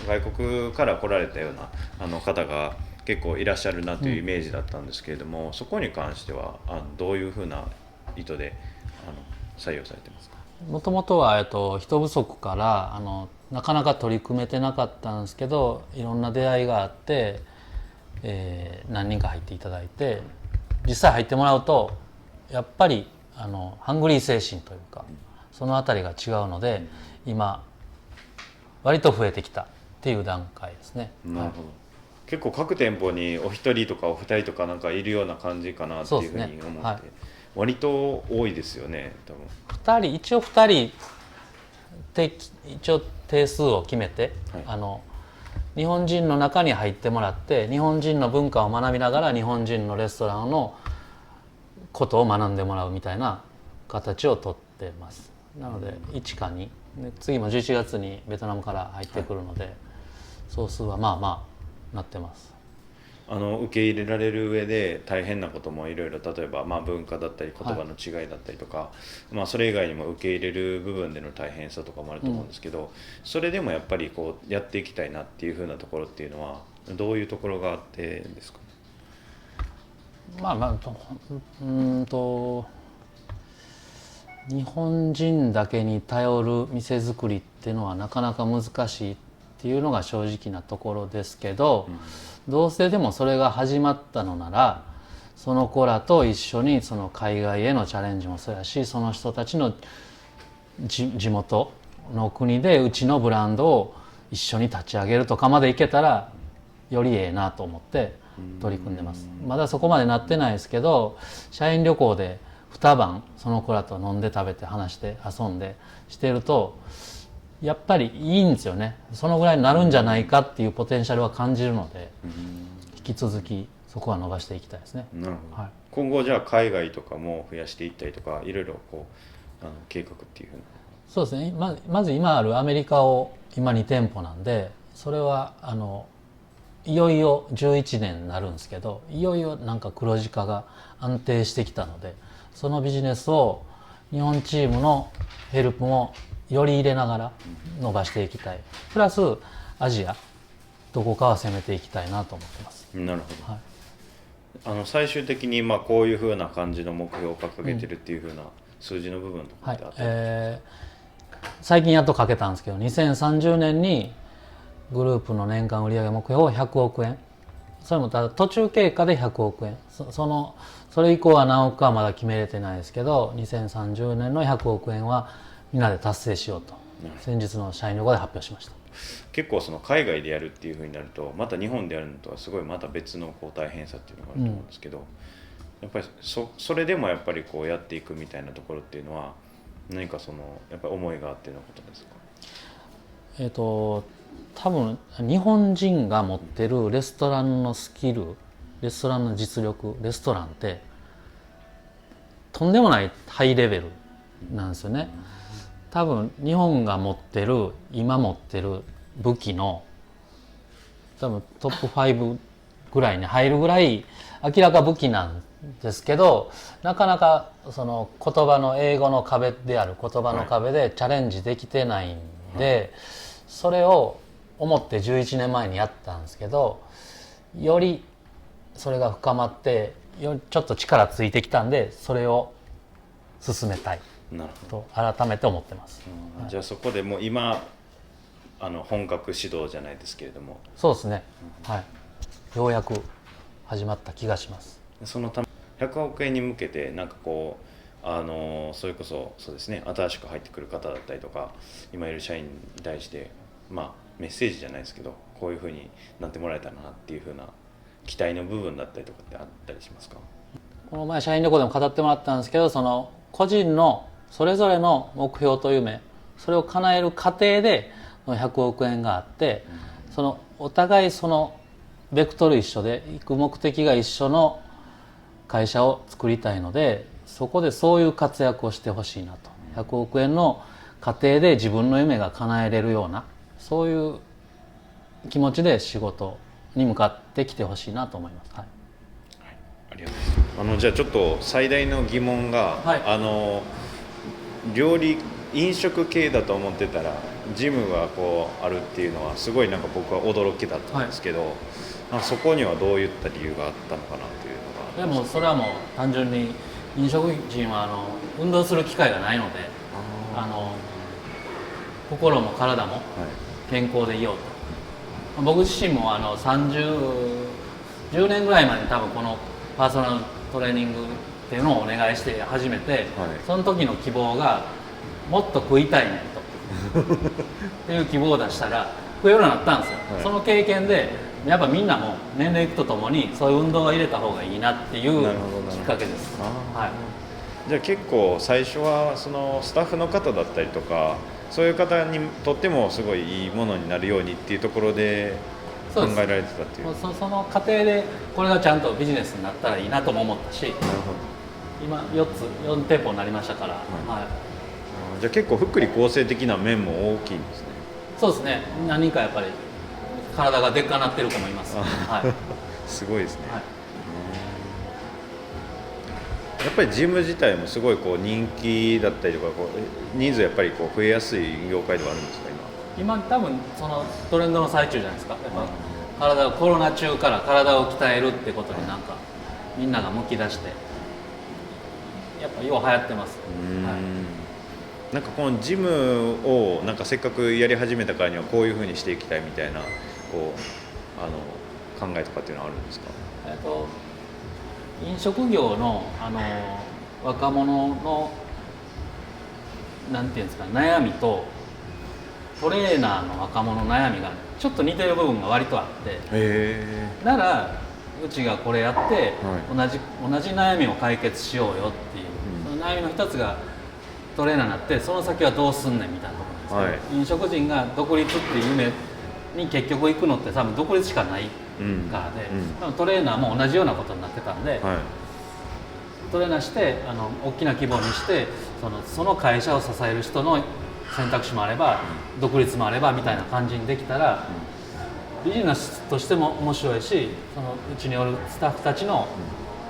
外国から来られたような方が結構いらっしゃるなというイメージだったんですけれども、そこに関してはどういうふうな意図で採用されてますか？もともとは人不足からなかなか取り組めてなかったんですけど、いろんな出会いがあって何人か入っていただいて、実際入ってもらうとやっぱりハングリー精神というか、そのあたりが違うので、今割と増えてきたっていう段階ですね。なるほど。結構各店舗にお一人とかお二人とかなんかいるような感じかなっていうふうに思って、はい、割と多いですよね多分。一応2人で一応定数を決めて、はい、日本人の中に入ってもらって、日本人の文化を学びながら日本人のレストランのことを学んでもらうみたいな形をとってます。なので1か2で、次も11月にベトナムから入ってくるので、はい、総数はまあまあなってます。受け入れられる上で大変なこともいろいろ、例えば文化だったり言葉の違いだったりとか、はい、それ以外にも受け入れる部分での大変さとかもあると思うんですけど、それでもやっぱりこうやっていきたいなっていう風なところっていうのはどういうところがあってですか？日本人だけに頼る店作りっていうのはなかなか難しいっていうのが正直なところですけど、どうせでもそれが始まったのなら、その子らと一緒にその海外へのチャレンジもそうやし、その人たちの地元の国でうちのブランドを一緒に立ち上げるとかまでいけたらよりええなと思って取り組んでます。まだそこまでなってないですけど、社員旅行で2晩その子らと飲んで食べて話して遊んでしてるとやっぱりいいんですよね。そのぐらいになるんじゃないかっていうポテンシャルは感じるので、引き続きそこは伸ばしていきたいですね。なるほど。はい、今後じゃあ海外とかも増やしていったりとか、いろいろこう計画っていうふうな。そうですね。まず今あるアメリカを今2店舗なんで、それはいよいよ11年になるんですけど、いよいよなんか黒字化が安定してきたので、そのビジネスを日本チームのヘルプもより入れながら伸ばしていきたい。プラスアジアどこかは攻めていきたいなと思ってます。なるほど。はい、最終的にこういうふうな感じの目標を掲げてるっていうふうな数字の部分とかってあったりですか？最近やっとかけたんですけど、2030年にグループの年間売上目標は100億円。それもただ途中経過で100億円。それ以降は何億かはまだ決めれてないですけど、2030年の100億円はみんなで達成しようと、先日の社員旅行で発表しました。結構その海外でやるっていうふうになると、また日本でやるのとはすごいまた別の大変さっていうのがあると思うんですけど、やっぱりそれでもやっぱりこうやっていくみたいなところっていうのは何かやっぱり思いがあってのことですか？多分日本人が持ってるレストランのスキル、レストランの実力、レストランってとんでもないハイレベルなんですよね。多分日本が今持ってる武器の多分トップ5ぐらいに入るぐらい明らか武器なんですけど、なかなかその英語の壁である言葉の壁でチャレンジできてないんで、それを思って11年前にやったんですけど、よりそれが深まってちょっと力ついてきたんで、それを進めたいと改めて思ってます。じゃあそこでもう今本格指導じゃないですけれども。そうですね、はい、ようやく始まった気がします。そのため100億円に向けてなんかこうそれこそそうですね、新しく入ってくる方だったりとか今いる社員に対してメッセージじゃないですけど、こういうふうになってもらえたらなっていうふうな期待の部分だったりとかってあったりしますか？この前社員旅行でも語ってもらったんですけど、その個人のそれぞれの目標と夢、それを叶える過程で100億円があって、そのお互いそのベクトル一緒で行く目的が一緒の会社を作りたいので、そこでそういう活躍をしてほしいなと。100億円の過程で自分の夢が叶えれるような、そういう気持ちで仕事に向かってきてほしいなと思います。はい、ありがとうございます。じゃあちょっと最大の疑問が、はい、料理飲食系だと思ってたらジムがこうあるっていうのはすごいなんか僕は驚きだったんですけど、はい、そこにはどういった理由があったのかなというのが。でもそれはもう単純に飲食人は運動する機会がないので、心も体も健康でいようと、僕自身も30 10年ぐらい前に多分このパーソナルトレーニングっていうのをお願いして始めて、その時の希望がもっと食いたいねんとっていう希望を出したら食えるようになったんですよ、その経験でやっぱみんなも年齢いくとともにそういう運動を入れた方がいいなっていうきっかけです。じゃあ結構最初はそのスタッフの方だったりとかそういう方にとってもすごいいいものになるようにっていうところで考えられてたっていう。その過程でこれがちゃんとビジネスになったらいいなとも思ったし、今4店舗になりましたから、じゃあ結構福利厚生的な面も大きいんですね。そうですね、何人かやっぱり体がでっかなってる子もいます。すごいですね。やっぱりジム自体もすごいこう人気だったりとか人数やっぱりこう増えやすい業界ではあるんですか今多分そのトレンドの最中じゃないですか。やっぱ体をコロナ中から体を鍛えるってことになんかみんなが向き出してやっぱよう流行ってます。なんかこのジムをなんかせっかくやり始めたからにはこういうふうにしていきたいみたいなこう考えとかっていうのはあるんですか？飲食業の若者のなんていうんですか悩みとトレーナーの若者の悩みがちょっと似てる部分が割とあって、ならうちがこれやって、同じ悩みを解決しようよっていう、その悩みの一つがトレーナーになってその先はどうすんねんみたいなところなんですけど、飲食人が独立っていう夢に結局行くのって多分独立しかないからで、トレーナーも同じようなことになってたんで、トレーナーして大きな規模にしてその会社を支える人の選択肢もあれば独立もあればみたいな感じにできたらビジネスとしても面白いし、うちにおるスタッフたちの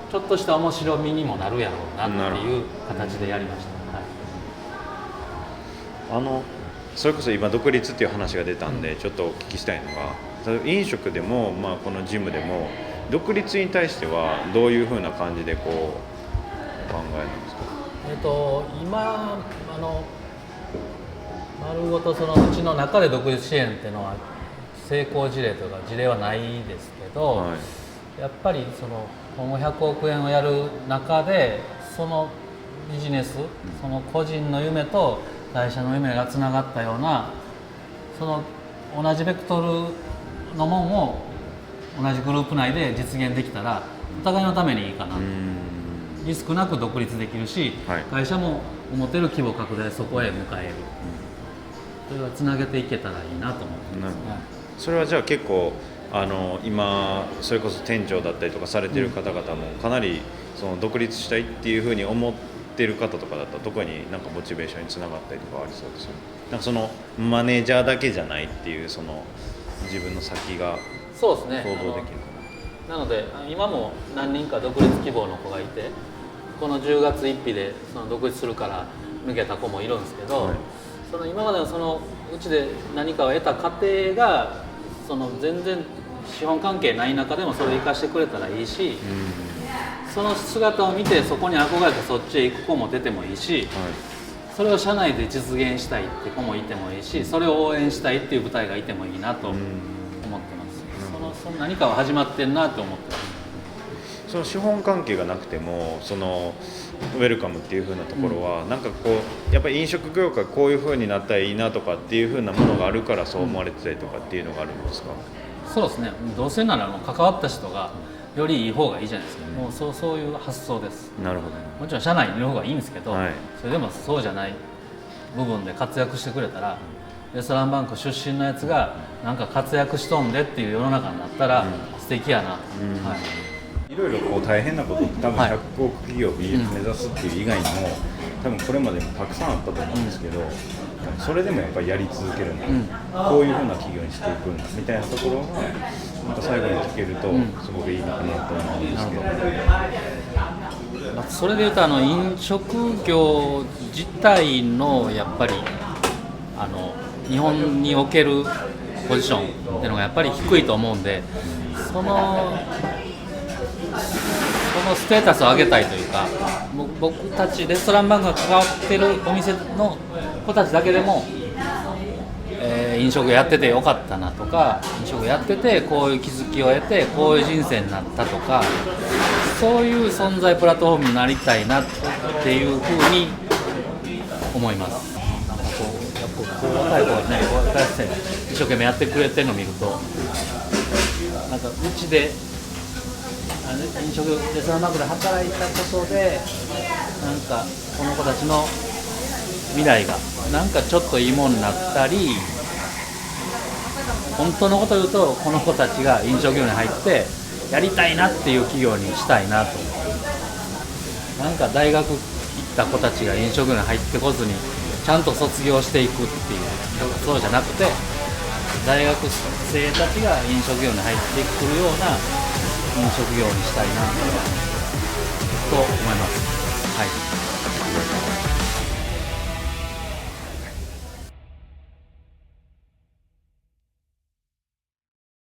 ちょっとした面白みにもなるやろうなっていう形でやりました。それこそ今独立っていう話が出たんでちょっとお聞きしたいのが、飲食でも、このジムでも独立に対してはどういうふうな感じでこうお考えなんですか？今丸ごとうちの中で独立支援っていうのは成功事例とか事例はないですけど、やっぱり今後100億円をやる中でそのビジネス、その個人の夢と会社の夢がつながったような同じベクトルのもんを同じグループ内で実現できたらお互いのためにいいかなと。リスクなく独立できるし、会社も思ってる規模拡大そこへ迎える、それはつなげていけたらいいなと思ってますね。それはじゃあ結構今それこそ店長だったりとかされてる方々もかなり独立したいっていうふうに思ってる方とかだったら特になんかモチベーションにつながったりとかありそうですよね。なんかマネージャーだけじゃないっていう自分の先が想像できる。なので今も何人か独立希望の子がいてこの10月1日で独立するから抜けた子もいるんですけど、今までのうちで何かを得た過程が全然資本関係ない中でもそれを生かしてくれたらいいし、その姿を見てそこに憧れてそっちへ行く子も出てもいいし、それを社内で実現したいって子もいてもいいし、それを応援したいっていう部隊がいてもいいなと思ってます。何かは始まってんなと思ってます。資本関係がなくてもウェルカムっていう風なところは、なんかやっぱり飲食業界こういう風になったらいいなとかっていう風なものがあるからそう思われてたりとかっていうのがあるんですか？そうですね。どうせなら関わった人がよりいい方がいいじゃないですか。もうそういう発想です。なるほど。もちろん社内にいる方がいいんですけど、それでもそうじゃない部分で活躍してくれたら、レストランバンク出身のやつがなんか活躍しとんでっていう世の中になったら素敵やな。いろいろ大変なことって多分100億企業を目指すっていう以外にも多分これまでもたくさんあったと思うんですけど、それでもやっぱりやり続けるんだ、こういうふうな企業にしていくんだみたいなところがなんか最後に聞けるとすごくいいのかなと思うんですけど、それでいうと飲食業自体のやっぱり日本におけるポジションっていうのがやっぱり低いと思うんで、そのステータスを上げたいというか、僕たちレストランバンクが関わってるお店の子たちだけでも、飲食やっててよかったなとか、飲食やっててこういう気づきを得てこういう人生になったとか、そういう存在プラットフォームになりたいなっていうふうに思います。なんかこうやっぱこう若い子がね、こうやって一生懸命やってくれてるのを見ると、なんかうちで飲食レストランマークで働いたことで、なんかこの子たちの未来がなんかちょっといいものになったり、本当のことを言うとこの子たちが飲食業に入ってやりたいなっていう企業にしたいなと。なんか大学行った子たちが飲食業に入ってこずにちゃんと卒業していくっていう、そうじゃなくて大学生たちが飲食業に入ってくるような飲食業にしたいなと思います。はい。